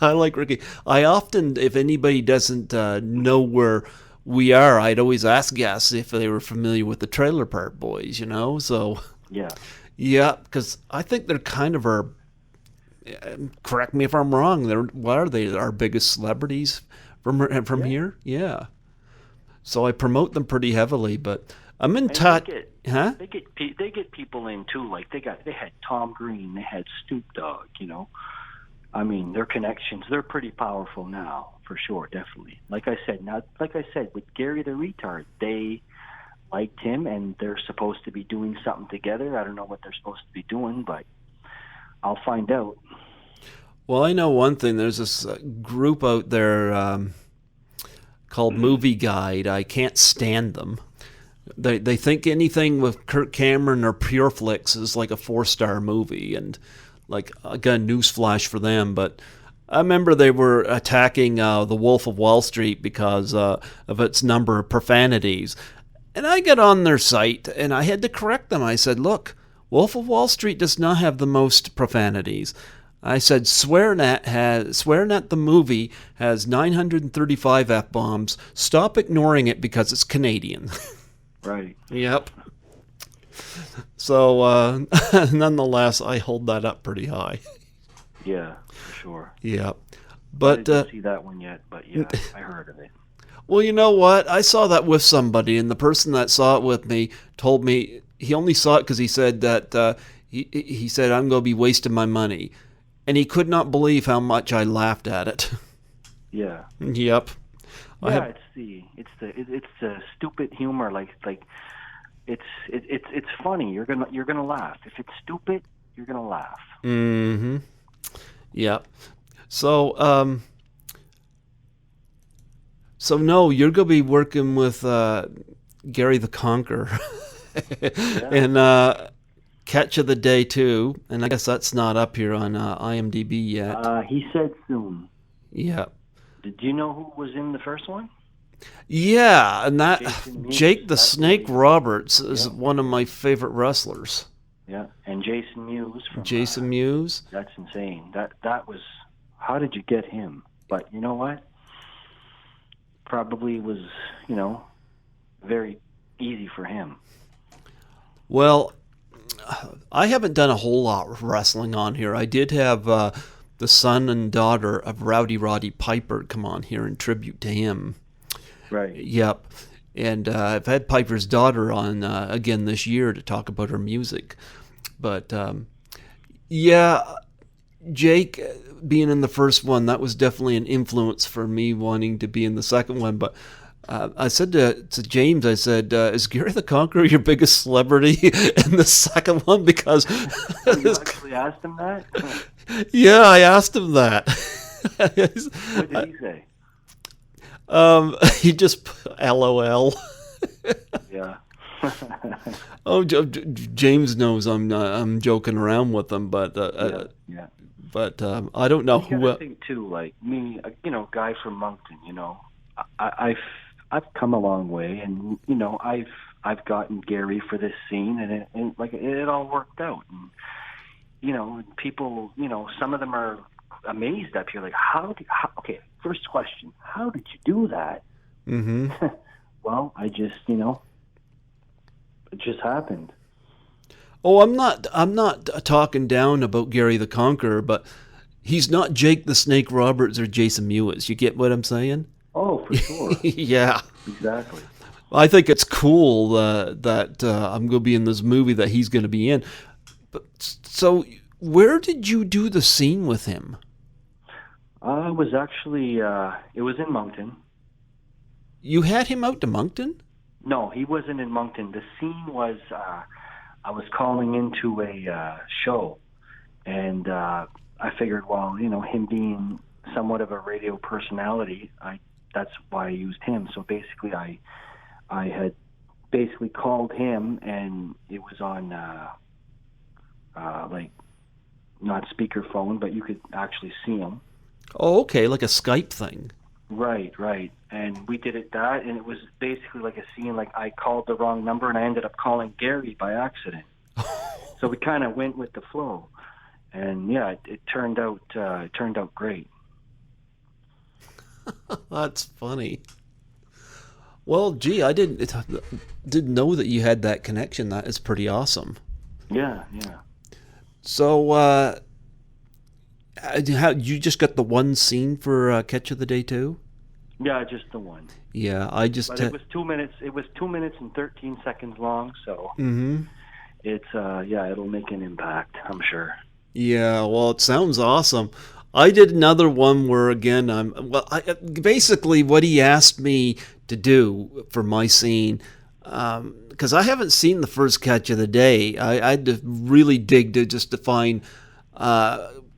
I like Ricky. I often, if anybody doesn't know where we are, I'd always ask guests if they were familiar with the Trailer Park Boys, So. Yeah. Yeah, because I think they're kind of our. Correct me if I'm wrong. What are they? Our biggest celebrities from here? Yeah. So I promote them pretty heavily, but I'm in touch. They get people in too. Like they had Tom Green, they had Snoop Dogg. I mean, their connections, they're pretty powerful now, for sure, definitely. Like I said, with Gary the Retard, they liked him, and they're supposed to be doing something together. I don't know what they're supposed to be doing, but I'll find out. Well, I know one thing. There's this group out there called Movie Guide. I can't stand them. They think anything with Kirk Cameron or Pure Flix is like a 4-star movie, and like I got a newsflash for them. But I remember they were attacking The Wolf of Wall Street because of its number of profanities. And I got on their site, and I had to correct them. I said, look, Wolf of Wall Street does not have the most profanities. I said, Swearing at the movie has 935 F-bombs. Stop ignoring it because it's Canadian. Right. Yep. So, nonetheless, I hold that up pretty high. Yeah, for sure. Yeah. But I didn't see that one yet, but yeah, I heard of it. Well, you know what? I saw that with somebody, and the person that saw it with me told me he only saw it because he said that he said, I'm going to be wasting my money. And he could not believe how much I laughed at it. Yeah. Yep. Yeah, it's the stupid humor. Like it's funny. You're gonna laugh. If it's stupid, you're gonna laugh. Mm-hmm. Yep. So So no, you're gonna be working with Gary the Conqueror, and Catch of the Day too. And I guess that's not up here on IMDb yet. He said soon. Yeah. Did you know who was in the first one? Yeah, and that Jake the Snake Roberts is one of my favorite wrestlers. Yeah, and Jason Mewes. Jason Mewes. That's insane. That was. How did you get him? But you know what? Probably was, very easy for him. Well, I haven't done a whole lot of wrestling on here. I did have the son and daughter of Rowdy Roddy Piper come on here in tribute to him. Right. Yep. And I've had Piper's daughter on again this year to talk about her music. But, Jake being in the first one, that was definitely an influence for me wanting to be in the second one. But I said to James, I said, is Gary the Conqueror your biggest celebrity in the second one? Because you actually asked him that? Yeah, I asked him that. What did he say? He just LOL. Yeah. Oh, James knows I'm joking around with him, but yeah. But I don't know You who. gotta think too, like me, guy from Moncton. I've come a long way, and I've gotten Gary for this scene, and it all worked out. And and people, some of them are amazed up here, like okay, first question, how did you do that? Mm-hmm. Well, I just, it just happened. Oh, I'm not talking down about Gary the Conqueror, but he's not Jake the Snake Roberts or Jason Mewes. You get what I'm saying? Oh, for sure. Yeah. Exactly. I think it's cool that I'm going to be in this movie that he's going to be in. But so, where did you do the scene with him? I was actually, it was in Moncton. You had him out to Moncton? No, he wasn't in Moncton. The scene was, I was calling into a show, and I figured, well, him being somewhat of a radio personality, that's why I used him. So basically, I had basically called him, and it was on not speakerphone, but you could actually see him. Oh, okay, like a Skype thing. Right. And we did and it was basically like a scene, like I called the wrong number and I ended up calling Gary by accident. So we kind of went with the flow. And yeah, it turned out great. That's funny. Well, gee, I didn't know that you had that connection. That is pretty awesome. Yeah. So, you just got the one scene for Catch of the Day too? Yeah, just the one. Yeah, But it was 2 minutes. It was 2 minutes and 13 seconds long. So it's it'll make an impact, I'm sure. Yeah, well, it sounds awesome. I did another one where again, basically what he asked me to do for my scene. Because I haven't seen the first Catch of the Day. I had to really dig to find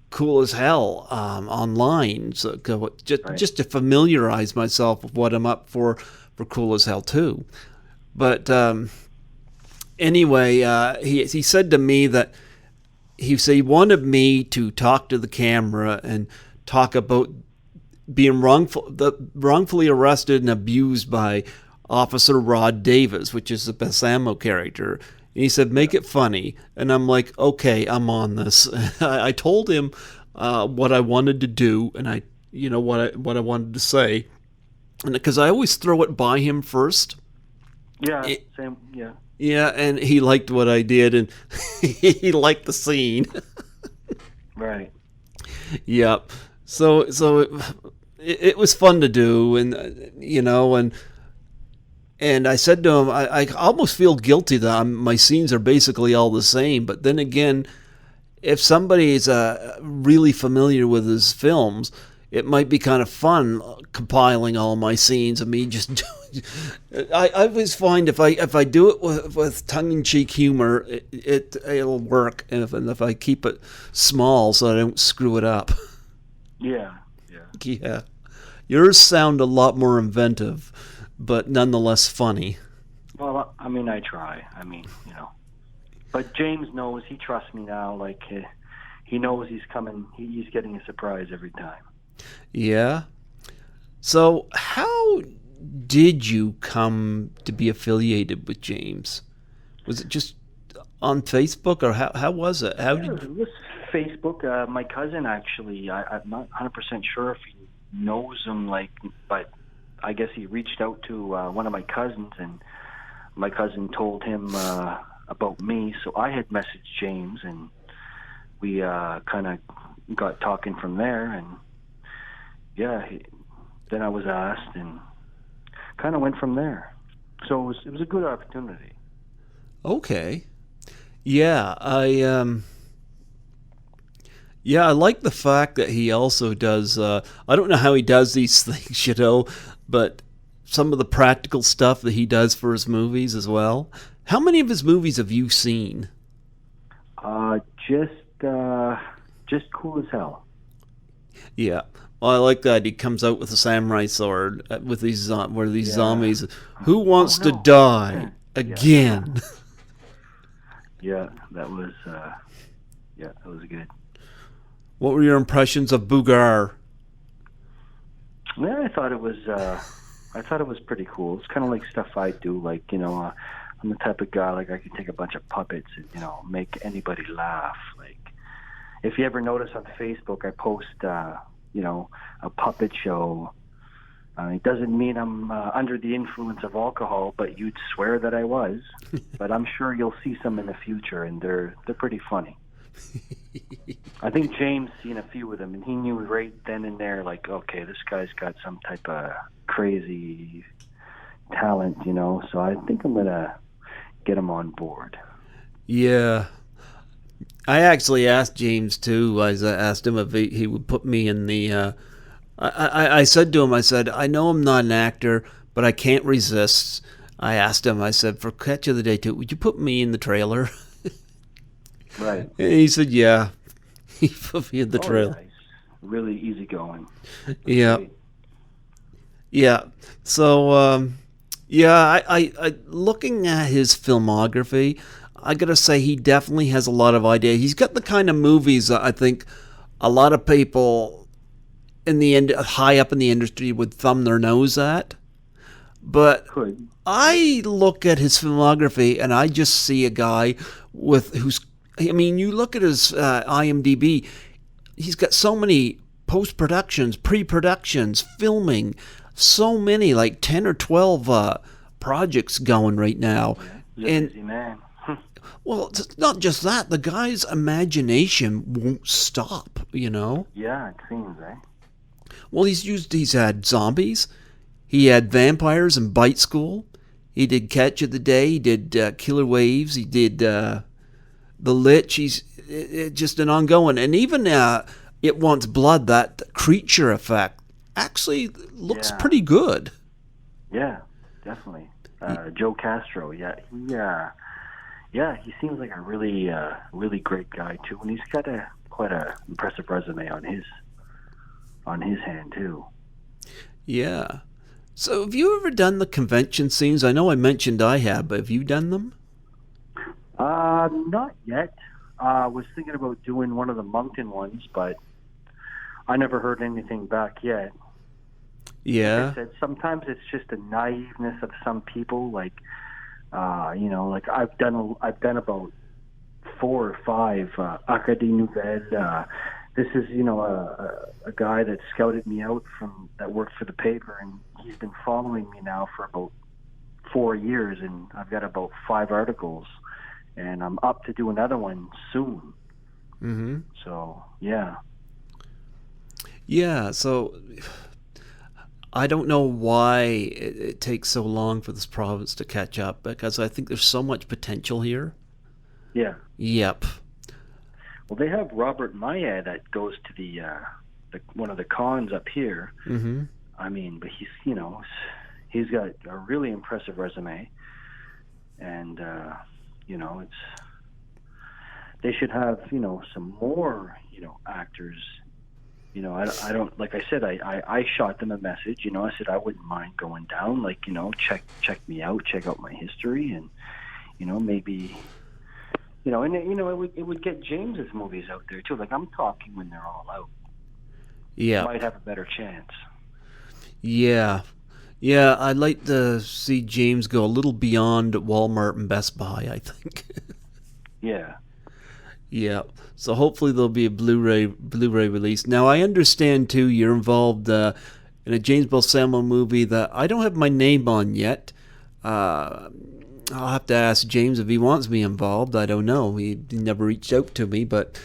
Cool as Hell online, so just to familiarize myself with what I'm up for Cool as Hell too. But anyway, he said to me that he wanted me to talk to the camera and talk about being wrongfully arrested and abused by Officer Rod Davis, which is the Balsamo character. And he said, make it funny. And I'm like, okay, I'm on this. I told him what I wanted to do and what I wanted to say. And because I always throw it by him first. Yeah, same, yeah. Yeah, and he liked what I did, and he liked the scene. Right. Yep. So it was fun to do, and and I said to him, I almost feel guilty that my scenes are basically all the same. But then again, if somebody is really familiar with his films, it might be kind of fun compiling all my scenes of me just doing. I always find if I do it with tongue-in-cheek humor, it'll work, and if I keep it small so I don't screw it up. Yeah. Yeah. Yours sound a lot more inventive, but nonetheless funny. Well, I mean, I try. But James knows. He trusts me now. Like, he knows he's coming. He's getting a surprise every time. Yeah. So, how did you come to be affiliated with James? Was it just on Facebook, or how was it? It was Facebook. My cousin, actually, I'm not 100% sure if he knows him, but I guess he reached out to one of my cousins, and my cousin told him about me. So I had messaged James, and we kind of got talking from there, and then I was asked, and kind of went from there. So it was a good opportunity. Okay. Yeah, I like the fact that he also does, I don't know how he does these things, but some of the practical stuff that he does for his movies as well. How many of his movies have you seen? Just Cool as Hell. Yeah. Well, I like that he comes out with a samurai sword with these zombies. Who wants to die again? Yeah, that was good. What were your impressions of Bougar? Yeah, I thought it was pretty cool. It's kind of like stuff I do. Like, I'm the type of guy, like, I can take a bunch of puppets and, make anybody laugh. Like, if you ever notice on Facebook, I post, a puppet show. It doesn't mean I'm under the influence of alcohol, but you'd swear that I was. But I'm sure you'll see some in the future, and they're pretty funny. I think James seen a few of them, and he knew right then and there, like, okay, this guy's got some type of crazy talent, So I think I'm gonna get him on board. Yeah. I actually asked James too. I asked him if he would put me in the. I said to him, I said, I know I'm not an actor, but I can't resist. I asked him, I said, for Catch of the Day 2, would you put me in the trailer? Right. And he said, yeah. He put me in the trailer. Nice. Really easygoing. Yeah. Great. Yeah. So, I looking at his filmography, I gotta say he definitely has a lot of ideas. He's got the kind of movies that I think a lot of people in the end, high up in the industry, would thumb their nose at. But Could. I look at his filmography and I just see a guy you look at his IMDb, he's got so many post-productions, pre-productions, filming, so many, like 10 or 12 projects going right now. He's a busy man. Well, it's not just that. The guy's imagination won't stop, Yeah, it seems, eh? Well, he's had zombies. He had vampires in Bite School. He did Catch of the Day. He did Killer Waves. He did The Lich. He's just an ongoing. And even It Wants Blood, that creature effect, actually looks pretty good. Yeah, definitely. Joe Castro, he seems like a really, really great guy too, and he's got quite a impressive resume on his hand too. Yeah. So, have you ever done the convention scenes? I know I mentioned I have, but have you done them? Not yet. I was thinking about doing one of the Moncton ones, but I never heard anything back yet. Yeah. Like I said, sometimes it's just the naiveness of some people. Like, like I've done about 4 or 5 Acadie Nouvelle. This is, a guy that scouted me out that worked for the paper, and he's been following me now for about 4 years, and I've got about 5 articles, and I'm up to do another one soon. Mm-hmm. So, yeah. Yeah, so I don't know why it takes so long for this province to catch up, because I think there's so much potential here. Yeah. Yep. Well, they have Robert Maya that goes to the one of the cons up here. Mm-hmm. I mean, but he's got a really impressive resume, and they should have some more actors. I don't, like I said, I shot them a message. I said I wouldn't mind going down. Like, check me out, check out my history, and maybe. It would get James's movies out there too. Like, I'm talking when they're all out. Yeah. Might have a better chance. Yeah. Yeah, I'd like to see James go a little beyond Walmart and Best Buy, I think. Yeah. Yeah. So hopefully there'll be a Blu-ray release. Now, I understand too you're involved in a James Balsamo movie that I don't have my name on yet. I'll have to ask James if he wants me involved. I don't know. He never reached out to me, but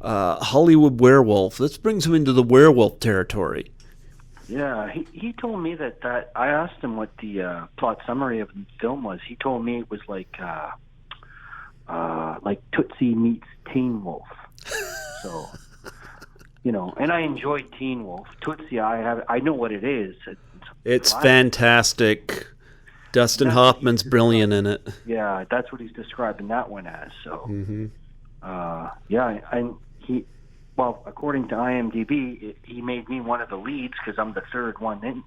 Hollywood Werewolf. This brings him into the werewolf territory. Yeah, he told me that I asked him what the plot summary of the film was. He told me it was like Tootsie meets Teen Wolf. So, and I enjoyed Teen Wolf. Tootsie, I know what it is. It's fantastic. Dustin Hoffman's brilliant in it. Yeah, that's what he's describing that one as. So, mm-hmm. According to IMDb, he made me one of the leads because I'm the third one in,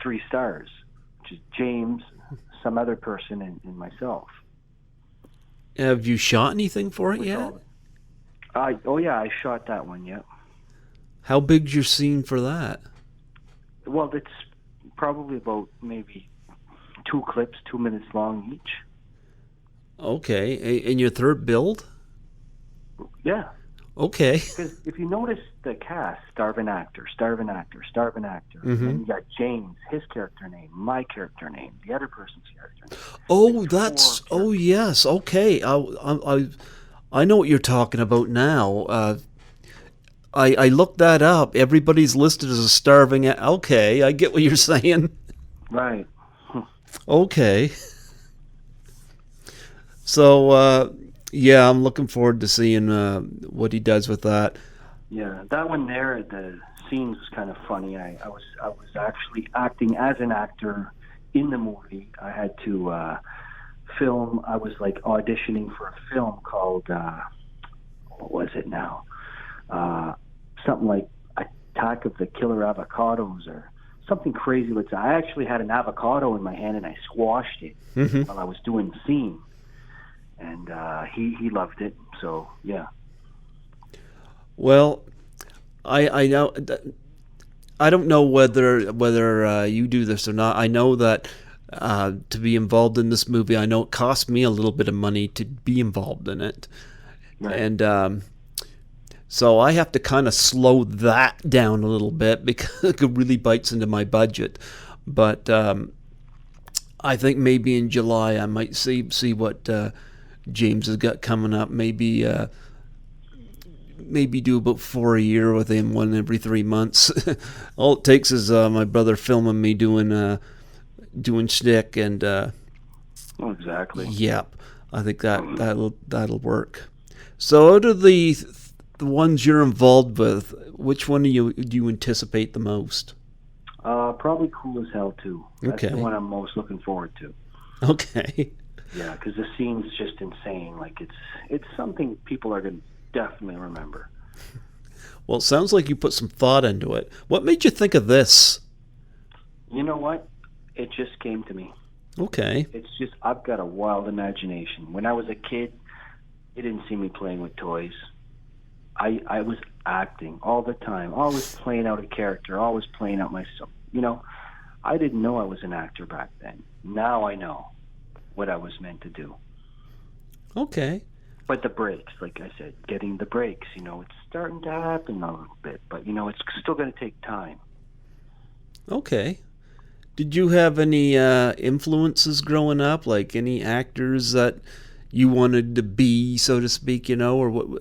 3 stars, which is James, some other person, and myself. Have you shot anything for it yet? I shot that one, yeah. How big's your scene for that? Well, it's probably about maybe 2 clips, 2 minutes long each. Okay. In your third build? Yeah. Okay. Because if you notice the cast, starving actor, starving actor, starving actor, Mm-hmm. and you got James, his character name, my character name, the other person's character name. Oh, There's 4 oh characters. yes. Okay. I know what you're talking about now. I looked that up. Everybody's listed as a starving. Okay, I get what you're saying. Right. Okay. So, yeah, I'm looking forward to seeing what he does with that. Yeah, that one there, the scenes was kind of funny. I was actually acting as an actor in the movie. I had to film. I was like auditioning for a film called what was it now? Something like Attack of the Killer Avocados or something crazy like that. I actually had an avocado in my hand and I squashed it while I was doing the scene, and he loved it. So yeah. Well, I know. I don't know whether you do this or not. I know that to be involved in this movie, I know it cost me a little bit of money to be involved in it, Right. and so I have to kind of slow that down a little bit because it really bites into my budget. But I think maybe in July I might see what James has got coming up. Maybe do about 4 a year with him, one every 3 months. All it takes is my brother filming me doing shtick, and Exactly. yep, I think that'll work. So out of the ones you're involved with, which one do you anticipate the most? Probably Cool as Hell too. That's Okay. the one I'm most looking forward to. Okay. Yeah, because the scene's just insane. Like it's something people are going to definitely remember. Well, it sounds like you put some thought into it. What made you think of this? You know what? It just came to me. Okay. It's just I've got a wild imagination. When I was a kid, you didn't see me playing with toys. I was acting all the time, always playing out a character, always playing out myself. You know, I didn't know I was an actor back then. Now I know what I was meant to do. Okay. But the breaks, like I said, getting the breaks, you know, it's starting to happen a little bit, but, you know, it's still going to take time. Okay. Did you have any influences growing up, like any actors that you wanted to be, so to speak, you know, or what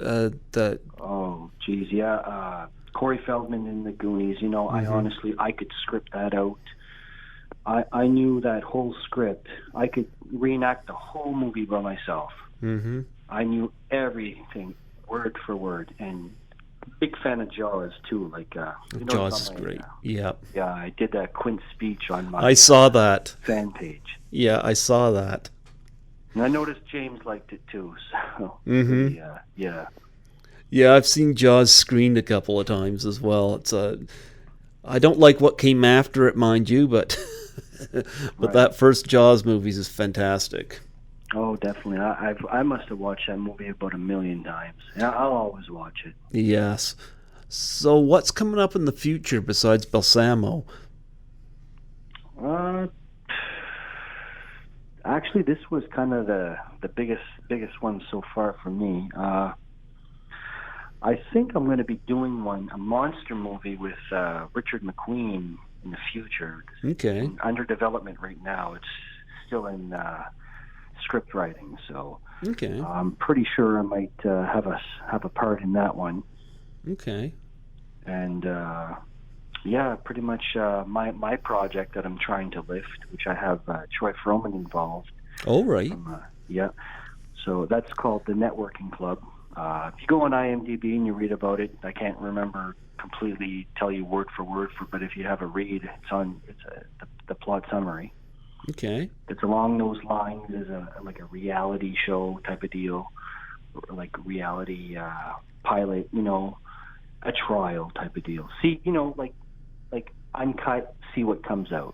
that? Oh, geez, yeah. Corey Feldman in The Goonies, you know, I could script that out. I knew that whole script. I could reenact the whole movie by myself. Mm-hmm. I knew everything, word for word, and big fan of Jaws too. Like, you know, Jaws is great. Yep. Yeah, I did that Quint speech on my I saw that. fan page. Yeah, I saw that. And I noticed James liked it too. So, yeah. Yeah, I've seen Jaws screened a couple of times as well. It's I don't like what came after it, mind you, but Right. that first Jaws movie is fantastic. Oh, definitely. I must have watched that movie about 1,000,000 times. Yeah, I'll always watch it. Yes. So what's coming up in the future besides Balsamo? Actually, this was kind of the biggest one so far for me. I think I'm going to be doing a monster movie with Richard McQueen in the future. Okay. It's under development right now. It's still in script writing, so Okay. I'm pretty sure I might have a part in that one. Okay. And yeah, pretty much my project that I'm trying to lift, which I have Troy Froman involved. All right. Yeah. So that's called the Networking Club. If you go on IMDb and you read about it, I can't remember completely tell you word for word, but if you have a read, it's the plot summary. Okay. It's along those lines as like a reality show type of deal, or like reality pilot, you know, a trial type of deal. See, you know, like uncut, see what comes out.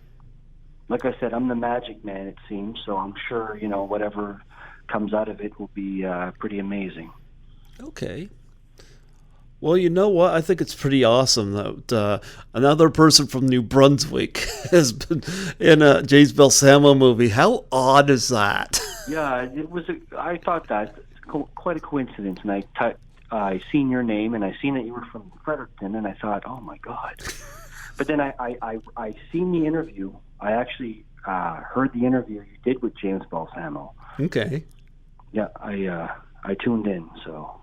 Like I said, I'm the magic man, it seems, so I'm sure, you know, whatever comes out of it will be pretty amazing. Okay. Well, you know what? I think it's pretty awesome that another person from New Brunswick has been in a James Balsamo movie. How odd is that? Yeah, I thought that quite a coincidence, and I seen your name, and I seen that you were from Fredericton, and I thought, oh my God. But then I seen the interview. I actually heard the interview you did with James Balsamo. Okay. Yeah, I tuned in. So.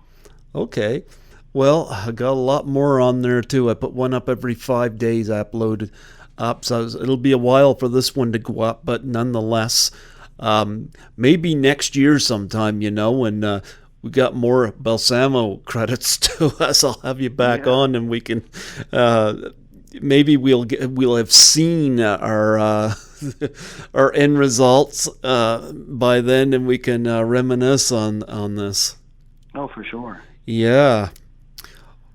Okay. Well, I got a lot more on there too. I put one up every 5 days. I uploaded up, so it'll be a while for this one to go up, but nonetheless, maybe next year sometime. When we got more Balsamo credits to us, I'll have you back on, and we can. Maybe we'll have seen our our end results by then, and we can reminisce on this. Oh, for sure. Yeah.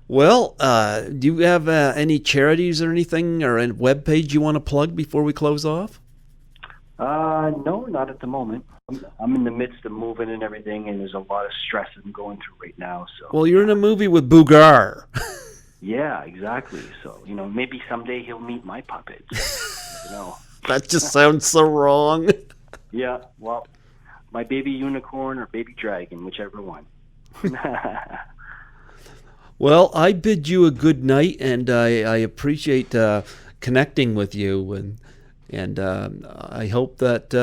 Well, do you have any charities or anything, or a web page you want to plug before we close off? No, not at the moment. I'm in the midst of moving and everything, and there's a lot of stress I'm going through right now. So. Well, you're in a movie with Bougar. Yeah, exactly. So, maybe someday he'll meet my puppets. That just sounds so wrong. Yeah, well, my baby unicorn or baby dragon, whichever one. Well, I bid you a good night, and I appreciate connecting with you, and I hope that